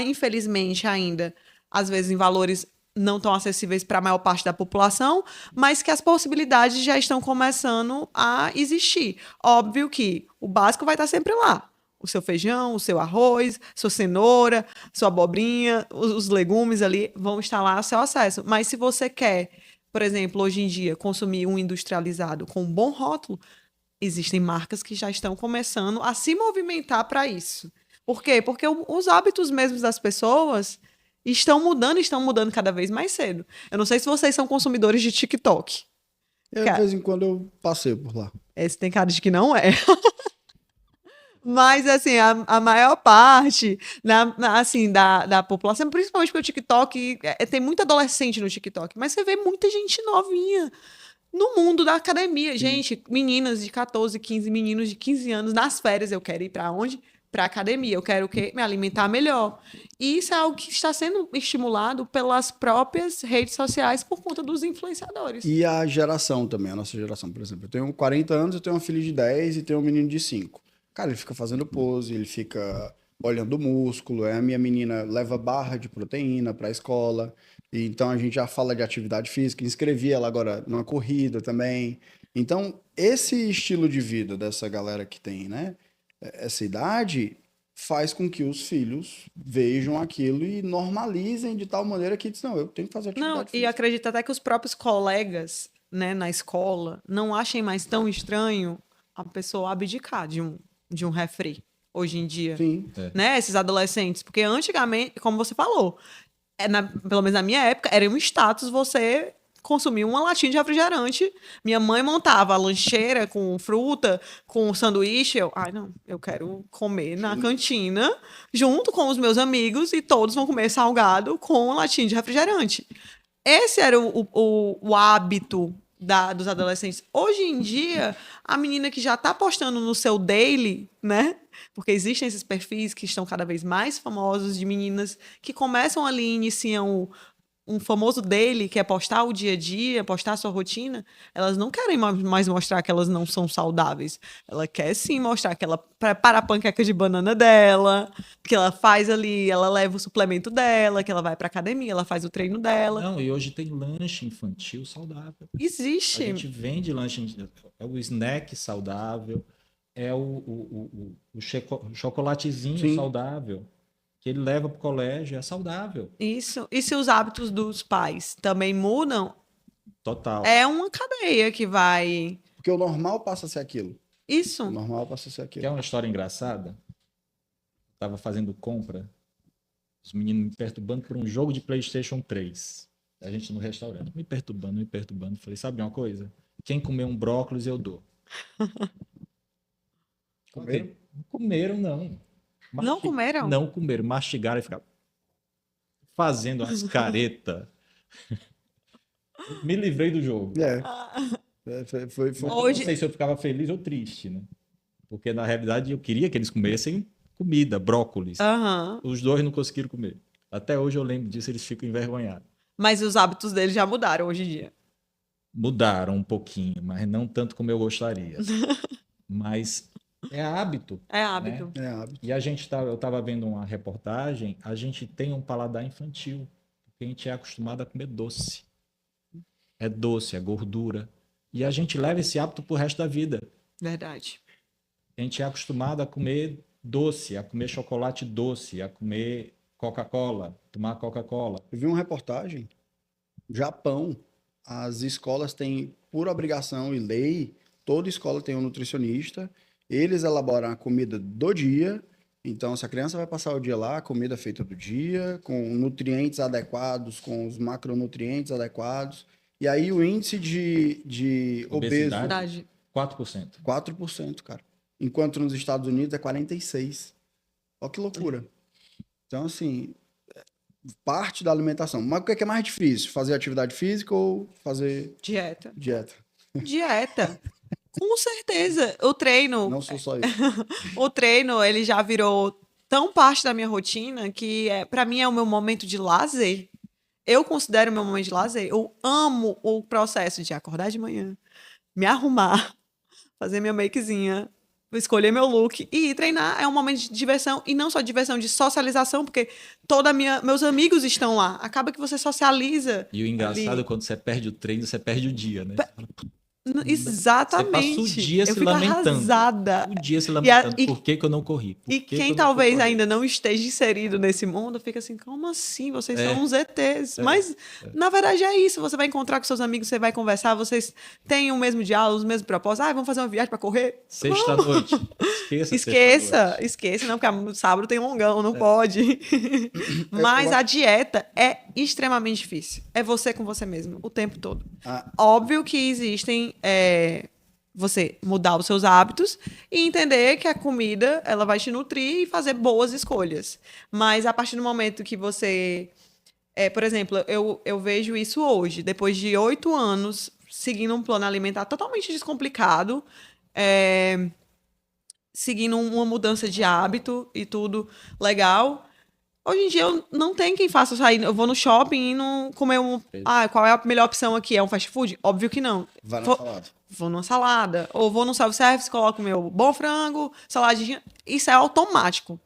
infelizmente ainda, às vezes em valores não tão acessíveis para a maior parte da população, mas que as possibilidades já estão começando a existir. Óbvio que o básico vai estar sempre lá. O seu feijão, o seu arroz, sua cenoura, sua abobrinha, os legumes ali vão estar lá a seu acesso. Mas se você quer, por exemplo, hoje em dia, consumir um industrializado com um bom rótulo, existem marcas que já estão começando a se movimentar para isso. Por quê? Porque os hábitos mesmos das pessoas estão mudando cada vez mais cedo. Eu não sei se vocês são consumidores de TikTok. De vez em quando eu passeio por lá. Esse tem cara de que não é. Mas, assim, a maior parte assim, da população, principalmente porque o TikTok, tem muito adolescente no TikTok, mas você vê muita gente novinha no mundo da academia. Gente, meninas de 14, 15, meninos de 15 anos, nas férias, eu quero ir para onde? Para academia. Eu quero o quê? Me alimentar melhor. E isso é algo que está sendo estimulado pelas próprias redes sociais por conta dos influenciadores. E a geração também, a nossa geração, por exemplo. Eu tenho 40 anos, eu tenho uma filha de 10 e tenho um menino de 5. Cara, ele fica fazendo pose, ele fica olhando o músculo. A minha menina leva barra de proteína para a escola. E então a gente já fala de atividade física. Inscrevi ela agora numa corrida também. Então, esse estilo de vida dessa galera que tem, né, essa idade, faz com que os filhos vejam aquilo e normalizem de tal maneira que dizem, não, eu tenho que fazer atividade física. E acredito até que os próprios colegas, né, na escola não achem mais tão estranho a pessoa abdicar de um refri hoje em dia. Sim. Né? Esses adolescentes. Porque antigamente, como você falou, pelo menos na minha época, era um status você consumir uma latinha de refrigerante. Minha mãe montava a lancheira com fruta, com sanduíche. Ai, não, eu quero comer na cantina, junto com os meus amigos, e todos vão comer salgado com uma latinha de refrigerante. Esse era o hábito dos adolescentes. Hoje em dia, a menina que já está postando no seu daily, né? Porque existem esses perfis que estão cada vez mais famosos de meninas que começam ali e iniciam um famoso daily, que é postar o dia a dia, postar a sua rotina. Elas não querem mais mostrar que elas não são saudáveis. Ela quer sim mostrar que ela prepara a panqueca de banana dela, que ela faz ali, ela leva o suplemento dela, que ela vai pra academia, ela faz o treino dela. Não, e hoje tem lanche infantil saudável. A Existe. gente vende lanche, é o snack saudável, é o chocolatezinho Sim. saudável, que ele leva para o colégio, é saudável. Isso. E se os hábitos dos pais também mudam, Total. é uma cadeia que vai. Porque o normal passa a ser aquilo. O Isso. normal passa a ser Quer aquilo. uma história engraçada? Tava fazendo compra, os meninos me perturbando por um jogo de PlayStation 3. A gente no restaurante, me perturbando. Falei, sabe uma coisa? Quem comer um brócolis, eu dou. Comeram? Não comeram, não. Não comeram? Não comeram, mastigaram e ficaram fazendo umas caretas. Me livrei do jogo. Foi. Mas eu Hoje- não sei se eu ficava feliz ou triste, né? Porque, na realidade, eu queria que eles comessem comida, brócolis. Aham. Os dois não conseguiram comer. Até hoje eu lembro disso, eles ficam envergonhados. Mas os hábitos deles já mudaram hoje em dia. Mudaram um pouquinho, mas não tanto como eu gostaria. Mas é hábito. É hábito. É hábito. E eu estava vendo uma reportagem, a gente tem um paladar infantil, porque a gente é acostumado a comer doce. É doce, é gordura. E a gente leva esse hábito pro resto da vida. Verdade. A gente é acostumado a comer doce, a comer chocolate doce, a comer Coca-Cola, tomar Coca-Cola. Eu vi uma reportagem. Japão, as escolas têm, por obrigação e lei, toda escola tem um nutricionista. Eles elaboram a comida do dia. Então, se a criança vai passar o dia lá, a comida é feita do dia, com nutrientes adequados, com os macronutrientes adequados. E aí o índice de obeso, Obesidade. Verdade. 4%. 4%, cara. Enquanto nos Estados Unidos é 46%. Olha que loucura. Então, assim, parte da alimentação. Mas o que é mais difícil? Fazer atividade física ou fazer Dieta. dieta? Dieta. Com certeza. O treino. Não sou só eu. O treino, ele já virou tão parte da minha rotina que para mim é o meu momento de lazer. Eu considero o meu momento de lazer. Eu amo o processo de acordar de manhã, me arrumar, fazer minha makezinha, escolher meu look e ir treinar. É um momento de diversão, e não só diversão, de socialização, porque meus amigos estão lá. Acaba que você socializa. E o engraçado ali. é quando você perde o treino, você perde o dia, né? Exatamente. Você passa o dia eu se fico lamentando. arrasada. O dia se lamentando. e- Por que que eu não corri? Por E que que quem eu não talvez fui correr? ainda não esteja inserido nesse mundo fica assim, como assim? Vocês É. são uns ETs. Mas, na verdade, é isso. Você vai encontrar com seus amigos, você vai conversar, vocês têm o mesmo diálogo, os mesmos propósitos. Ah, vamos fazer uma viagem para correr? Sexta-noite. Esqueça sexta-noite. Esqueça, não, porque sábado tem longão, não pode. Mas a dieta é extremamente difícil. É você com você mesmo, o tempo todo. Ah, Óbvio que existem você mudar os seus hábitos e entender que a comida ela vai te nutrir e fazer boas escolhas. Mas a partir do momento que você... por exemplo, eu vejo isso hoje, depois de 8 anos seguindo um plano alimentar totalmente descomplicado, seguindo uma mudança de hábito e tudo legal. Hoje em dia eu não tenho quem faça eu sair. Eu vou no shopping e não comer qual é a melhor opção aqui? É um fast food? Óbvio que não. vai na Vou- salada. Vou numa salada. Ou vou no self-service, coloco meu bom frango, saladinha. Isso é automático.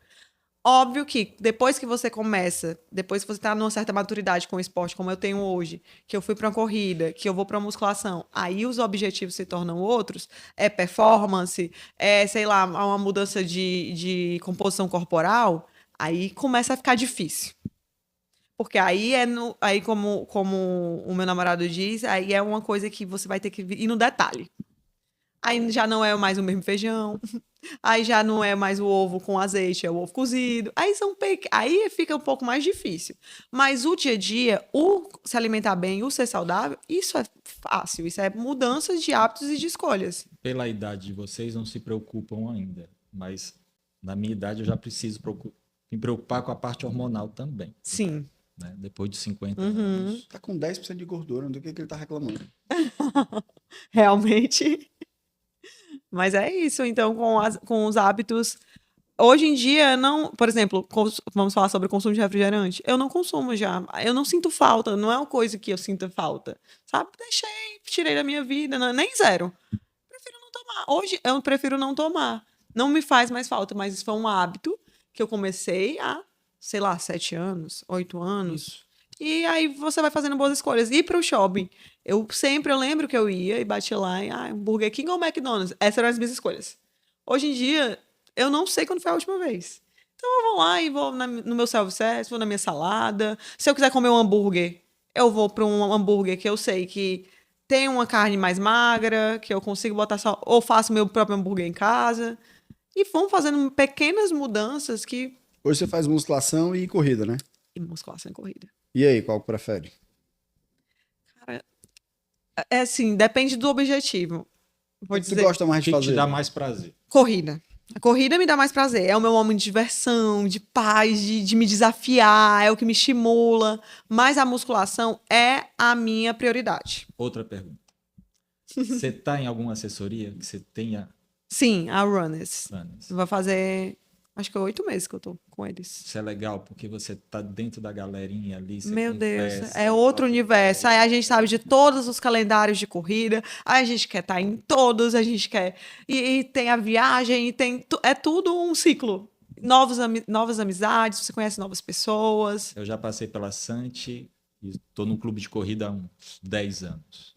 Óbvio que depois que você começa, depois que você tá numa certa maturidade com o esporte, como eu tenho hoje, que eu fui pra uma corrida, que eu vou pra uma musculação, aí os objetivos se tornam outros, é performance, sei lá, uma mudança de composição corporal, aí começa a ficar difícil. Porque aí aí como o meu namorado diz, aí é uma coisa que você vai ter que ir no detalhe. Aí já não é mais o mesmo feijão. Aí já não é mais o ovo com azeite, é o ovo cozido. Aí fica um pouco mais difícil. Mas o dia a dia, o se alimentar bem, o ser saudável, isso é fácil. Isso é mudanças de hábitos e de escolhas. Pela idade de vocês, não se preocupam ainda. Mas na minha idade, eu já preciso me preocupar com a parte hormonal também. Sim. Né? Depois de 50 Uhum. anos. Tá com 10% de gordura, do que ele tá reclamando? Realmente. Mas é isso. Então, com os hábitos. Hoje em dia, não. Por exemplo, vamos falar sobre o consumo de refrigerante. Eu não consumo já. Eu não sinto falta. Não é uma coisa que eu sinto falta. Sabe? Deixei, tirei da minha vida. Nem zero. Prefiro não tomar. Hoje, eu prefiro não tomar. Não me faz mais falta, mas isso foi um hábito que eu comecei há, sei lá, 7 anos, 8 anos. Isso. E aí você vai fazendo boas escolhas. Ir para o shopping. Eu lembro que eu ia e batia lá em Burger King ou McDonald's. Essas eram as minhas escolhas. Hoje em dia, eu não sei quando foi a última vez. Então eu vou lá e vou no meu self-service, vou na minha salada. Se eu quiser comer um hambúrguer, eu vou para um hambúrguer que eu sei que tem uma carne mais magra, que eu consigo botar só. Ou faço meu próprio hambúrguer em casa. E vão fazendo pequenas mudanças que. Hoje você faz musculação e corrida, né? E musculação e corrida. E aí, qual que prefere? Cara, é assim, depende do objetivo. Vou O que você dizer, gosta mais O de que te fazer? dá mais prazer? corrida. A corrida me dá mais prazer. É o meu momento de diversão, de paz, de me desafiar, é o que me estimula. Mas a musculação é a minha prioridade. Outra pergunta. Você está em alguma assessoria que você tenha Sim, a Runners. planos? Vai fazer, acho que é 8 meses que eu tô com eles. Isso é legal, porque você tá dentro da galerinha ali, você Meu Deus, conversa, é outro troca universo. ideia. Aí a gente sabe de todos os calendários de corrida, aí a gente quer estar em todos, a gente quer. E tem a viagem, e tem. É tudo um ciclo. Novas amizades, você conhece novas pessoas. Eu já passei pela Santi e estou no clube de corrida há uns 10 anos.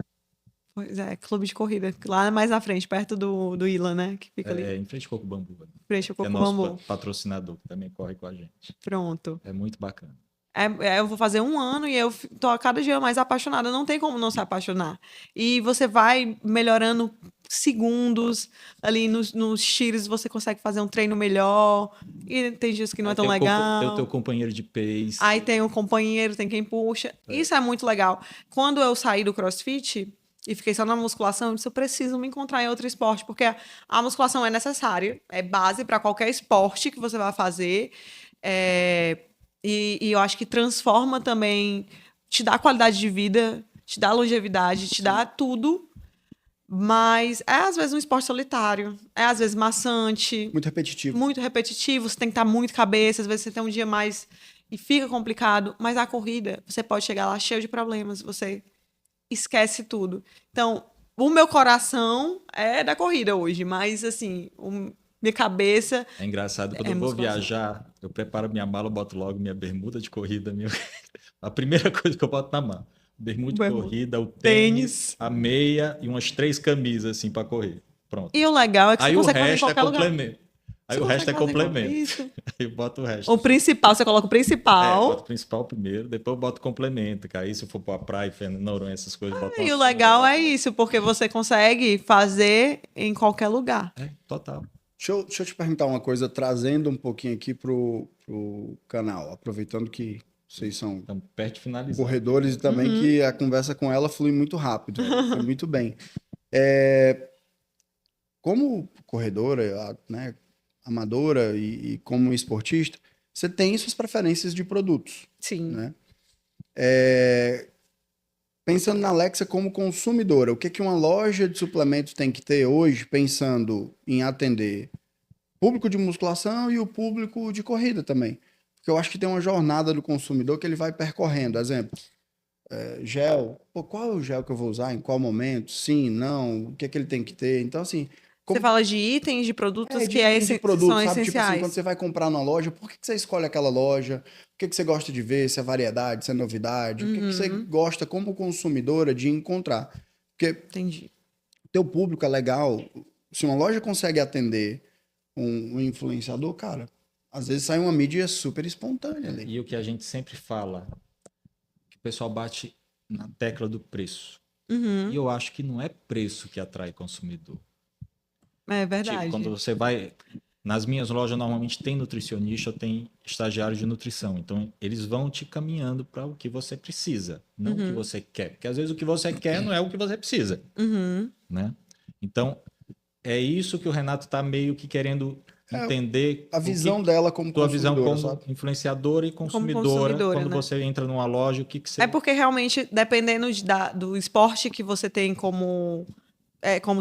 Pois é, clube de corrida, lá mais na frente, perto do Ila, né? Que fica ali, É, em frente ao Coco Bambu, né? frente ao Que é Coco nosso Bambu. patrocinador, que também corre com a gente. Pronto. É muito bacana. Eu vou fazer 1 ano e eu tô a cada dia mais apaixonada. Não tem como não se apaixonar. E você vai melhorando segundos ali nos tiros, você consegue fazer um treino melhor. E tem dias que não é Aí tão tem o legal. teu companheiro de pace. Aí tem um companheiro, tem quem puxa. Isso é muito legal. Quando eu saí do CrossFit e fiquei só na musculação, eu disse, eu preciso me encontrar em outro esporte, porque a musculação é necessária, é base para qualquer esporte que você vai fazer. E eu acho que transforma também, te dá qualidade de vida, te dá longevidade, te dá tudo. Mas é às vezes um esporte solitário, é às vezes maçante, Muito repetitivo. muito repetitivo, você tem que estar muito cabeça, às vezes você tem um dia mais e fica complicado, mas a corrida, você pode chegar lá cheio de problemas, você esquece tudo. Então, o meu coração é da corrida hoje, mas assim, minha cabeça É engraçado, quando é eu vou musculação. viajar, eu preparo minha mala, eu boto logo minha bermuda de corrida. A primeira coisa que eu boto na mala. Bermuda de Bermuda. corrida, o Tênis. tênis, a meia e umas 3 camisas assim para correr. Pronto. E o legal é que Aí você o consegue fazer em resto é qualquer lugar. complemento. Aí Você o resto é consegue fazer complemento. isso. Aí eu boto o resto. O principal, você coloca o É, boto principal. o principal primeiro, depois eu boto o complemento. Que aí se eu for pra praia, Fernando Noronha, essas coisas, boto E uma o sunga, legal boto- é isso, porque você consegue fazer em qualquer lugar. É, total. Deixa eu te perguntar uma coisa, trazendo um pouquinho aqui pro canal, aproveitando que vocês são Estamos perto de finalizar. corredores e também que a conversa com ela flui muito rápido, flui muito bem. Como corredora, né, amadora e como esportista, você tem suas preferências de produtos, Sim. né? Pensando na Alexa como consumidora, o que que uma loja de suplementos tem que ter hoje, pensando em atender público de musculação e o público de corrida também? Porque eu acho que tem uma jornada do consumidor que ele vai percorrendo. Exemplo, gel. Pô, qual é o gel que eu vou usar? Em qual momento? Sim, não. O que é que ele tem que ter? Então, assim... Você fala de itens, de produtos que de produto, são sabe? Tipo assim, essenciais. quando você vai comprar numa loja, por que você escolhe aquela loja? O que você gosta de ver? Se é variedade, se é novidade? O que você gosta como consumidora de encontrar? Porque Entendi. teu público é legal. Se uma loja consegue atender um influenciador, cara, às vezes sai uma mídia super espontânea ali. E o que a gente sempre fala, que o pessoal bate na tecla do preço. E eu acho que não é preço que atrai consumidor. É Tipo, verdade. quando você vai... Nas minhas lojas, normalmente tem nutricionista ou tem estagiário de nutrição. Então, eles vão te caminhando para o que você precisa, não o que você quer. Porque, às vezes, o que você quer não é o que você precisa, Uhum. né? Então, é isso que o Renato está meio que querendo entender. A visão dela como Tua visão consumidora, como sabe? influenciadora e Como consumidora, consumidora, quando né? você entra numa loja, o que que É você... porque realmente, dependendo do esporte que você tem como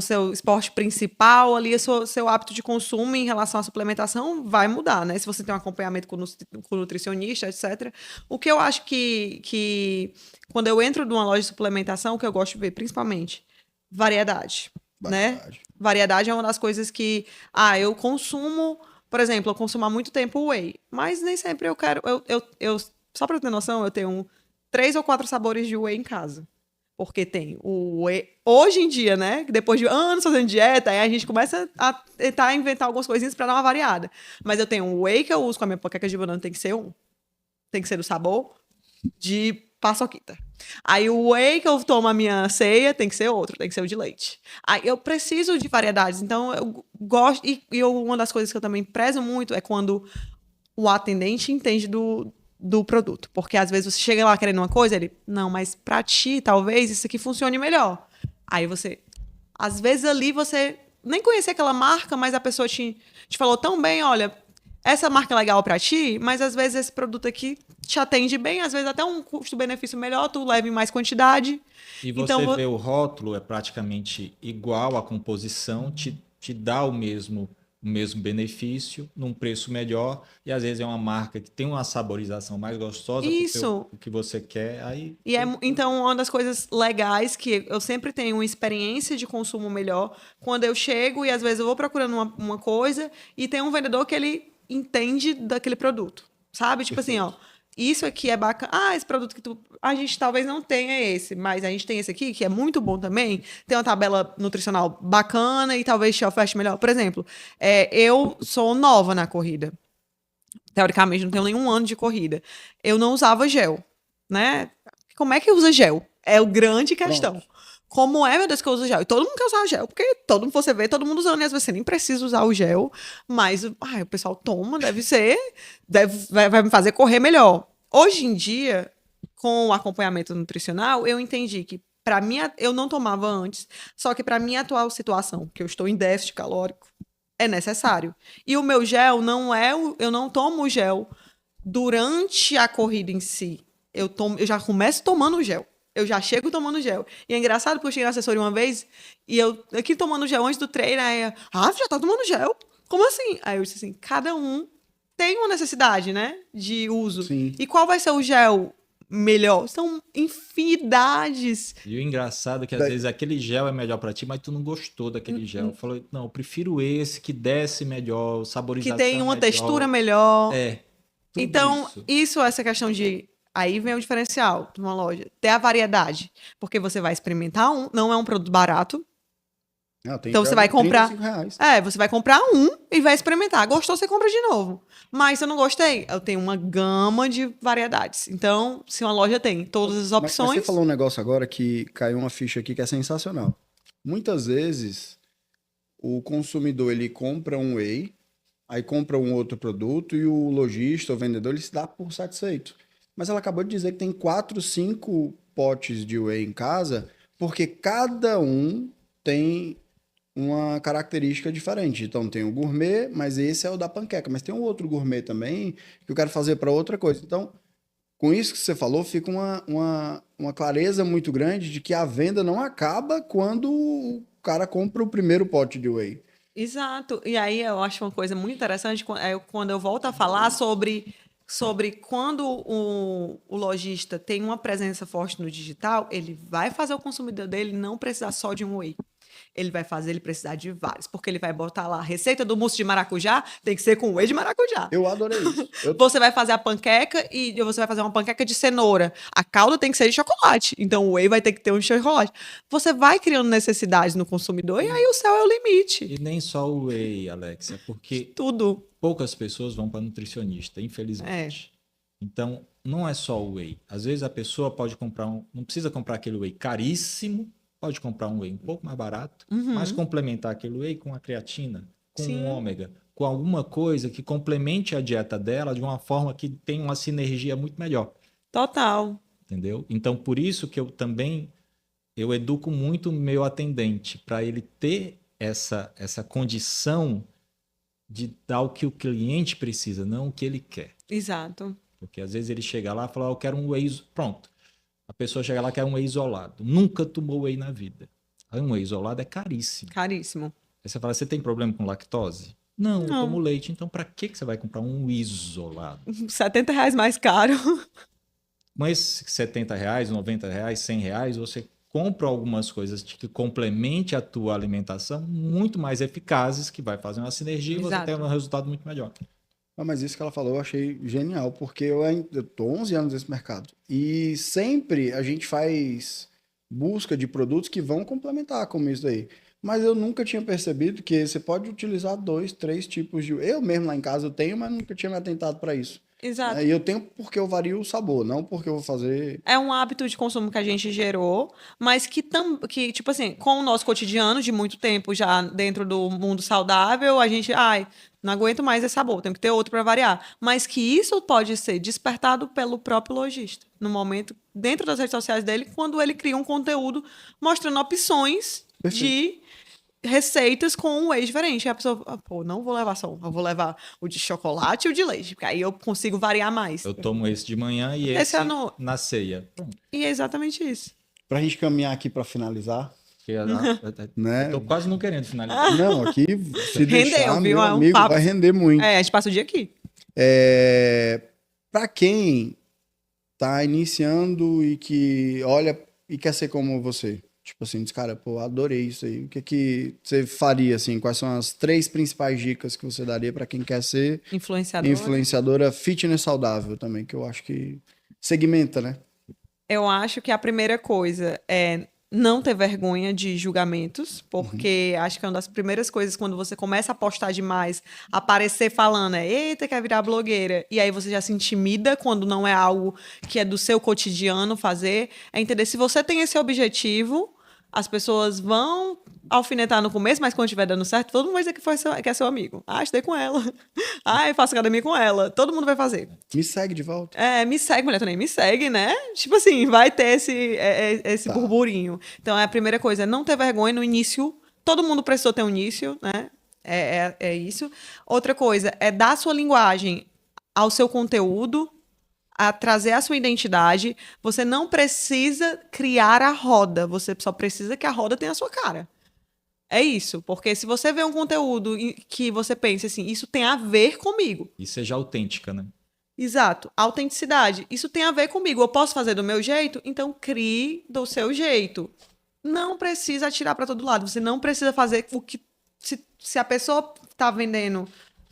seu esporte principal, ali, seu hábito de consumo em relação à suplementação vai mudar, né? Se você tem um acompanhamento com nutricionista, etc. O que eu acho que quando eu entro numa loja de suplementação, o que eu gosto de ver, principalmente, variedade, né? Variedade. Variedade é uma das coisas que, eu consumo, por exemplo, eu consumo há muito tempo whey, mas nem sempre eu quero, só para ter noção, eu tenho 3 ou 4 sabores de whey em casa. Porque tem o whey. Hoje em dia, né? Depois de anos fazendo dieta, aí a gente começa a tentar inventar algumas coisinhas para dar uma variada. Mas eu tenho o whey que eu uso com a minha panqueca de banana, tem que ser um. Tem que ser do sabor de paçoquita. Aí o whey que eu tomo a minha ceia tem que ser outro, tem que ser o de leite. Aí eu preciso de variedades, então eu gosto. Uma das coisas que eu também prezo muito é quando o atendente entende do produto. Porque às vezes você chega lá querendo uma coisa, ele, não, mas pra ti, talvez isso aqui funcione melhor. Aí você, às vezes ali você nem conhecia aquela marca, mas a pessoa te falou tão bem, olha, essa marca é legal pra ti, mas às vezes esse produto aqui te atende bem, às vezes até um custo-benefício melhor, tu leva em mais quantidade. E Então, você vê o rótulo, é praticamente igual, a composição te dá o mesmo benefício, num preço melhor, e às vezes é uma marca que tem uma saborização mais gostosa para isso. o que você quer, aí... Então, uma das coisas legais que eu sempre tenho uma experiência de consumo melhor quando eu chego e às vezes eu vou procurando uma coisa e tem um vendedor que ele entende daquele produto, sabe? Tipo assim, ó, isso aqui é bacana. Esse produto que a gente talvez não tenha esse, mas a gente tem esse aqui que é muito bom também. Tem uma tabela nutricional bacana e talvez te oferte melhor. Por exemplo, eu sou nova na corrida. Teoricamente, não tenho nenhum ano de corrida. Eu não usava gel, né? Como é que usa gel? É o grande questão. Pronto. Como é, meu Deus, que eu uso gel? E todo mundo quer usar gel, porque você vê todo mundo usando, e às vezes você nem precisa usar o gel, mas o pessoal toma, vai me fazer correr melhor. Hoje em dia, com o acompanhamento nutricional, eu entendi que para mim, eu não tomava antes, só que para minha atual situação, que eu estou em déficit calórico, é necessário. E o meu gel eu não tomo o gel durante a corrida em si. Eu já começo tomando o gel. Eu já chego tomando gel. E é engraçado porque eu cheguei na assessoria uma vez e eu aqui tomando gel antes do treino, aí, você já tá tomando gel? Como assim? Aí eu disse assim, cada um tem uma necessidade, né, de uso. Sim. E qual vai ser o gel melhor? São infinidades. E o engraçado é que às vezes aquele gel é melhor para ti, mas tu não gostou daquele gel. Falou, não, eu prefiro esse que desce melhor, Que saborização tem uma melhor. textura melhor. É, tudo Então, isso. essa questão de. Aí vem o diferencial de uma loja. Ter a variedade. Porque você vai experimentar não é um produto barato. Não, tem Então você vai comprar. R$35. Você vai comprar um e vai experimentar. Gostou, você compra de novo. Mas se eu não gostei, eu tenho uma gama de variedades. Então, se uma loja tem todas as Mas opções. você falou um negócio agora que caiu uma ficha aqui que é sensacional. Muitas vezes o consumidor ele compra um whey, aí compra um outro produto e o lojista, o vendedor, ele se dá por satisfeito. Mas ela acabou de dizer que tem 4, 5 potes de whey em casa, porque cada um tem uma característica diferente. Então tem o gourmet, mas esse é o da panqueca. Mas tem um outro gourmet também que eu quero fazer para outra coisa. Então, com isso que você falou, fica uma clareza muito grande de que a venda não acaba quando o cara compra o primeiro pote de whey. Exato. E aí eu acho uma coisa muito interessante quando eu volto a falar sobre quando o lojista tem uma presença forte no digital, ele vai fazer o consumidor dele não precisar só de um whey. Ele vai fazer ele precisar de vários, porque ele vai botar lá a receita do mousse de maracujá, tem que ser com whey de maracujá. Eu adorei isso. Você vai fazer a panqueca e você vai fazer uma panqueca de cenoura. A calda tem que ser de chocolate, então o whey vai ter que ter um chocolate. Você vai criando necessidades no consumidor e aí o céu é o limite. E nem só o whey, Alexia, porque Tudo. poucas pessoas vão para nutricionista, infelizmente. Então, não é só o whey. Às vezes a pessoa pode comprar não precisa comprar aquele whey caríssimo pode comprar um whey um pouco mais barato, Uhum. mas complementar aquele whey com a creatina, com Sim. um ômega, com alguma coisa que complemente a dieta dela de uma forma que tenha uma sinergia muito melhor, Total. entendeu? Então, por isso que eu educo muito o meu atendente, para ele ter essa condição de dar o que o cliente precisa, não o que ele quer. Exato. Porque às vezes ele chega lá e fala, eu quero um whey, pronto. A pessoa chega lá e quer um whey isolado. Nunca tomou whey na vida. Aí um whey isolado é caríssimo. Caríssimo. Aí você fala, você tem problema com lactose? Não, eu Não. tomo leite. Então para que você vai comprar um isolado? R$ 70 mais caro. Com esses R$ 70, R$ 90, R$ 100, você compra algumas coisas que complemente a tua alimentação muito mais eficazes, que vai fazer uma sinergia e você Exato. tem um resultado muito melhor. Ah, mas isso que ela falou eu achei genial, porque eu tô 11 anos nesse mercado. E sempre a gente faz busca de produtos que vão complementar com isso daí. Mas eu nunca tinha percebido que você pode utilizar 2, 3 tipos de... Eu mesmo lá em casa eu tenho, mas nunca tinha me atentado para isso. Exato. E eu tenho porque eu vario o sabor, não porque eu vou fazer... É um hábito de consumo que a gente gerou, mas que, tipo assim, com o nosso cotidiano de muito tempo já dentro do mundo saudável, a gente, não aguento mais esse sabor, tenho que ter outro para variar. Mas que isso pode ser despertado pelo próprio lojista, no momento, dentro das redes sociais dele, quando ele cria um conteúdo mostrando opções de receitas com um whey diferente. E a pessoa, pô, não vou levar só um, eu vou levar o de chocolate e o de leite, porque aí eu consigo variar mais. Eu tomo esse de manhã e Esse esse é no- na ceia. Pronto. E é exatamente isso. Pra gente caminhar aqui para finalizar, Porque né? eu tô quase não querendo finalizar. Não, aqui se Rendeu, deixar, viu? meu É um amigo, papo. vai render muito. A gente passa o dia aqui. Para quem tá iniciando e que olha e quer ser como você, tipo assim, diz, cara, pô, adorei isso aí. O que que você faria assim? Quais são as 3 principais dicas que você daria para quem quer ser influenciadora fitness saudável também, que eu acho que segmenta, né? Eu acho que a primeira coisa é não ter vergonha de julgamentos, porque acho que é uma das primeiras coisas quando você começa a postar demais, aparecer falando, eita, quer virar blogueira, e aí você já se intimida quando não é algo que é do seu cotidiano fazer, é entender se você tem esse objetivo, as pessoas vão alfinetar no começo, mas quando estiver dando certo, todo mundo vai dizer que é seu amigo. Estudei com ela. Eu faço academia com ela. Todo mundo vai fazer. Me segue de volta. Me segue, mulher, também me segue, né? Tipo assim, vai ter esse burburinho. Então, a primeira coisa é não ter vergonha no início. Todo mundo precisou ter um início, né? É isso. Outra coisa é dar a sua linguagem ao seu conteúdo, a trazer a sua identidade. Você não precisa criar a roda, você só precisa que a roda tenha a sua cara. É isso, porque se você vê um conteúdo que você pensa assim, isso tem a ver comigo. E seja autêntica, né? Exato, autenticidade. Isso tem a ver comigo. Eu posso fazer do meu jeito? Então crie do seu jeito. Não precisa atirar para todo lado. Você não precisa fazer o que... Se a pessoa tá vendendo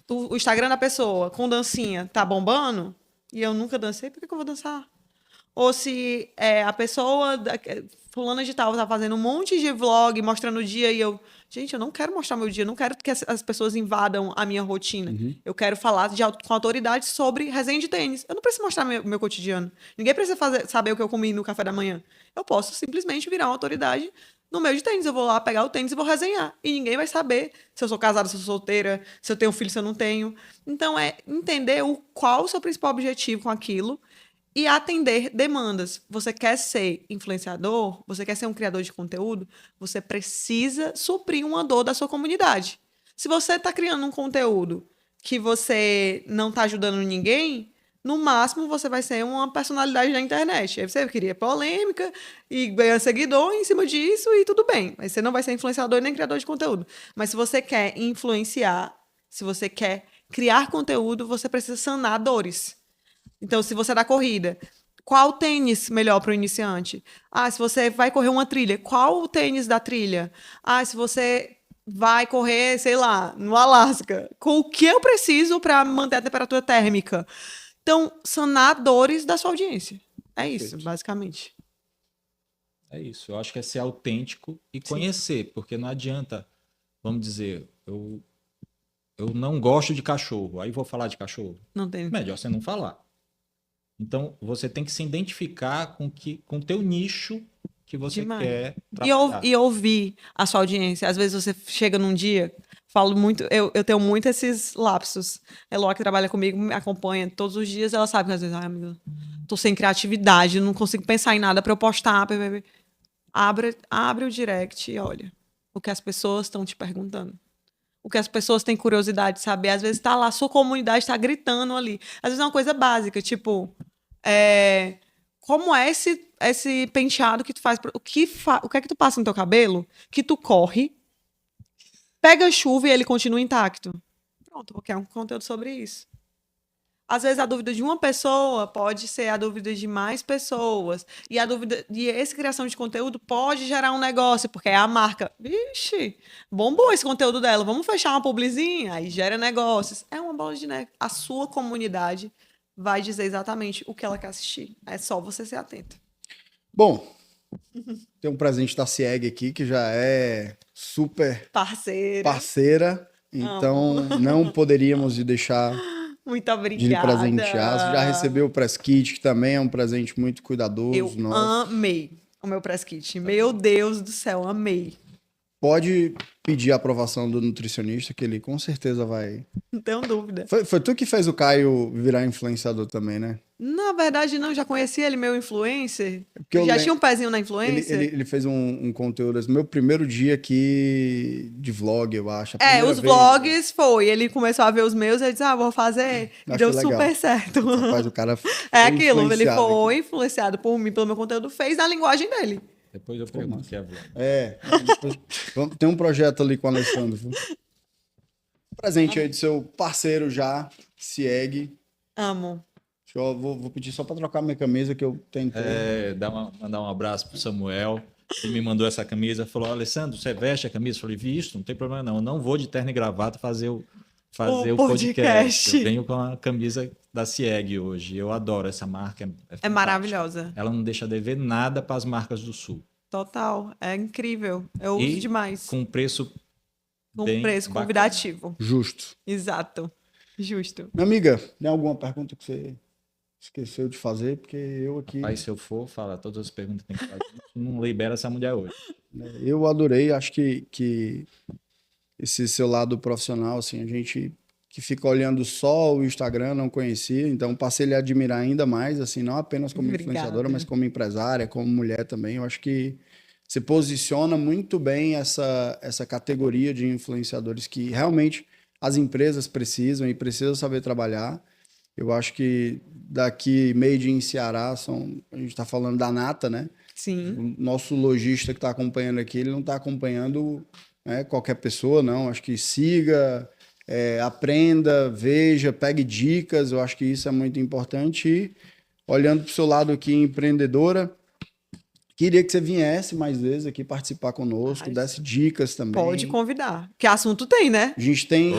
o Instagram da pessoa com dancinha, tá bombando, e eu nunca dancei, por que eu vou dançar? Ou se a pessoa, fulana de tal, tá fazendo um monte de vlog mostrando o dia e eu... Gente, eu não quero mostrar meu dia, eu não quero que as pessoas invadam a minha rotina. Eu quero falar com autoridade sobre resenha de tênis. Eu não preciso mostrar meu cotidiano. Ninguém precisa saber o que eu comi no café da manhã. Eu posso simplesmente virar uma autoridade no meio de tênis. Eu vou lá pegar o tênis e vou resenhar. E ninguém vai saber se eu sou casada, se eu sou solteira, se eu tenho filho, se eu não tenho. Então, é entender qual o seu principal objetivo com aquilo e atender demandas. Você quer ser influenciador? Você quer ser um criador de conteúdo? Você precisa suprir uma dor da sua comunidade. Se você está criando um conteúdo que você não está ajudando ninguém, no máximo você vai ser uma personalidade da internet. Aí você queria polêmica e ganhar seguidor em cima disso e tudo bem. Mas você não vai ser influenciador nem criador de conteúdo. Mas se você quer influenciar, se você quer criar conteúdo, você precisa sanar dores. Então, se você é da corrida, qual tênis melhor para o iniciante? Se você vai correr uma trilha, qual o tênis da trilha? Se você vai correr, sei lá, no Alasca, com o que eu preciso para manter a temperatura térmica? Então, sanar dores da sua audiência. É isso, Perfeito. basicamente. É isso. Eu acho que é ser autêntico e conhecer, porque não adianta, vamos dizer, eu não gosto de cachorro, aí vou falar de cachorro. Não tem. Melhor você não falar. Então, você tem que se identificar com o teu nicho que você Demais. quer E, trabalhar. e ouvir a sua audiência. Às vezes você chega num dia, falo muito, eu tenho muito esses lapsos. A Eloá, que trabalha comigo, me acompanha todos os dias, ela sabe que às vezes, ai, amiga, tô sem criatividade, não consigo pensar em nada pra eu postar. Abre o direct e olha o que as pessoas estão te perguntando. O que as pessoas têm curiosidade de saber. Às vezes tá lá, sua comunidade tá gritando ali. Às vezes é uma coisa básica, tipo, como é esse penteado que tu faz? O que é que tu passa no teu cabelo? Que tu corre, pega chuva e ele continua intacto. Pronto, porque é um conteúdo sobre isso. Às vezes a dúvida de uma pessoa pode ser a dúvida de mais pessoas. E a dúvida de essa criação de conteúdo pode gerar um negócio, porque é a marca. Vixe, bombou esse conteúdo dela. Vamos fechar uma publizinha? Aí gera negócios. É uma bola de neve. A sua comunidade vai dizer exatamente o que ela quer assistir. É só você ser atento. Bom, tem um presente da CIEG aqui que já é super parceira. Então, não poderíamos deixar Muito de lhe obrigada. presentear. Você já recebeu o Press Kit, que também é um presente muito cuidadoso. Eu amei o meu press kit. Meu Deus do céu, amei. Pode pedir a aprovação do nutricionista, que ele com certeza vai. Não tenho dúvida. Foi tu que fez o Caio virar influenciador também, né? Na verdade, não, já conhecia ele, meu influencer. Porque eu Já lem- tinha um pezinho na influência? Ele fez um conteúdo, assim, meu primeiro dia aqui de vlog, eu acho. a É, primeira os vez. vlogs foi. Ele começou a ver os meus e ele disse: vou fazer. E Achei deu legal. super certo. Rapaz, o cara É foi aquilo, ele influenciado foi aqui. influenciado por mim, pelo meu conteúdo, fez na linguagem dele. Depois eu pergunto o que é vlog. Tem um projeto ali com o Alessandro. Viu? Presente aí do seu parceiro já, Cieg. Amo. Vou pedir só para trocar minha camisa que eu tentei. Mandar um abraço pro Samuel. Ele me mandou essa camisa, falou: Alessandro, você veste a camisa? Eu falei: visto, não tem problema não. Eu não vou de terno e gravata fazer o podcast. Eu venho com a camisa da CIEG hoje. Eu adoro essa marca. É fantástica. Maravilhosa. Ela não deixa dever nada para as marcas do Sul. Total. É incrível. Eu uso demais. Com preço Com bem preço bacana. convidativo. Justo. Exato. Justo. Minha amiga, tem alguma pergunta que você esqueceu de fazer? Porque eu aqui... Mas se eu for, fala todas as perguntas que tem que fazer. Não libera essa mulher hoje. Eu adorei, acho que esse seu lado profissional, assim, a gente que fica olhando só o Instagram, não conhecia, então passei a lhe admirar ainda mais, assim, não apenas como influenciadora, mas como empresária, como mulher também. Eu acho que você posiciona muito bem essa categoria de influenciadores que realmente as empresas precisam e precisam saber trabalhar. Eu acho que daqui, made in Ceará, a gente está falando da Nata, né? Sim. O nosso lojista que está acompanhando aqui, ele não está acompanhando, né, qualquer pessoa, não. Acho que siga, aprenda, veja, pegue dicas. Eu acho que isso é muito importante. E olhando para o seu lado aqui, empreendedora, queria que você viesse mais vezes aqui participar conosco, desse dicas também. Pode convidar. Que assunto tem, né? A gente tem...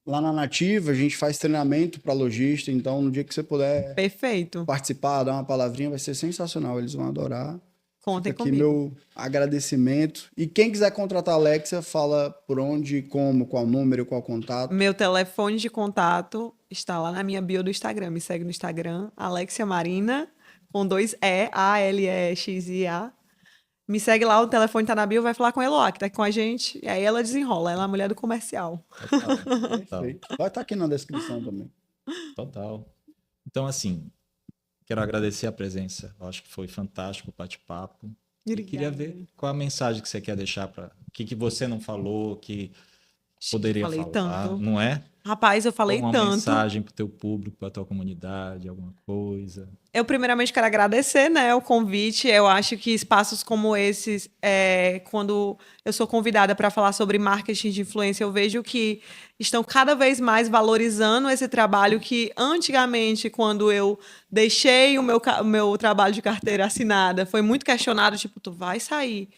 Lá na Nativa, a gente faz treinamento para lojista, então no dia que você puder Perfeito. participar, dar uma palavrinha, vai ser sensacional, eles vão adorar. Contem Fica aqui comigo. meu agradecimento. E quem quiser contratar a Alexia, fala por onde, como, qual número, qual contato. Meu telefone de contato está lá na minha bio do Instagram. Me segue no Instagram, Alexia Marina, com 2 E, A-L-E-X-I-A. Me segue lá, o telefone tá na bio, vai falar com a Eloá, que tá aqui com a gente. E aí ela desenrola, ela é a mulher do comercial. Total. Perfeito. Vai estar aqui na descrição também. Total. Então, assim, quero agradecer a presença. Eu acho que foi fantástico o bate-papo. E queria ver qual a mensagem que você quer deixar para o que você não falou, que poderia Falei falar, tanto. não é? Rapaz, eu falei Uma tanto. mensagem para o teu público, para a tua comunidade, alguma coisa. Eu primeiramente quero agradecer, né, o convite. Eu acho que espaços como esses, quando eu sou convidada para falar sobre marketing de influência, eu vejo que estão cada vez mais valorizando esse trabalho que antigamente, quando eu deixei o meu trabalho de carteira assinada, foi muito questionado, tipo, tu vai sair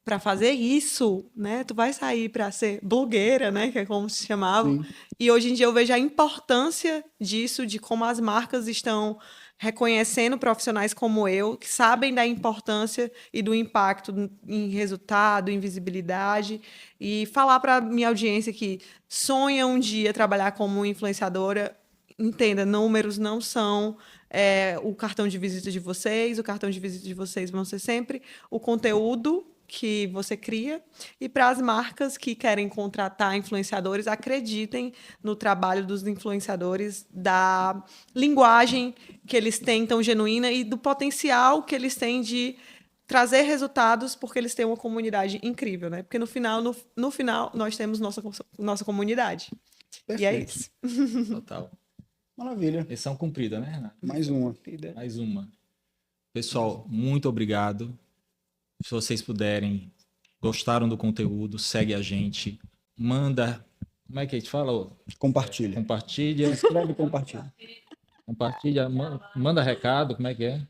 para fazer isso, né? Tu vai sair para ser blogueira, né? Que é como se chamava. Sim. E hoje em dia eu vejo a importância disso, de como as marcas estão reconhecendo profissionais como eu, que sabem da importância e do impacto em resultado, em visibilidade, e falar para minha audiência que sonha um dia trabalhar como influenciadora. Entenda, números não são o cartão de visita de vocês. O cartão de visita de vocês vão ser sempre o conteúdo que você cria. E para as marcas que querem contratar influenciadores, acreditem no trabalho dos influenciadores, da linguagem que eles têm tão genuína e do potencial que eles têm de trazer resultados, porque eles têm uma comunidade incrível, né? Porque no final nós temos nossa comunidade. E é Perfeito. isso. Total. Maravilha. Missão cumprida, né, Renato? Mais uma. Mais uma. Pessoal, muito obrigado. Se vocês puderem, gostaram do conteúdo, segue a gente. Manda. Como é que a gente fala? Compartilha. Compartilha. Escreve e compartilha. Compartilha. Manda recado. Como é que é?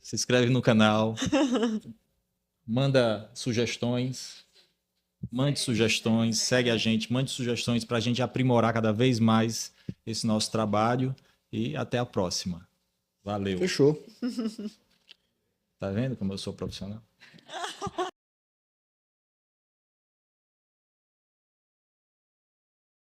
Se inscreve no canal. Manda sugestões. Mande sugestões. Segue a gente. Mande sugestões para a gente aprimorar cada vez mais esse nosso trabalho. E até a próxima. Valeu. Fechou. Tá vendo como eu sou profissional?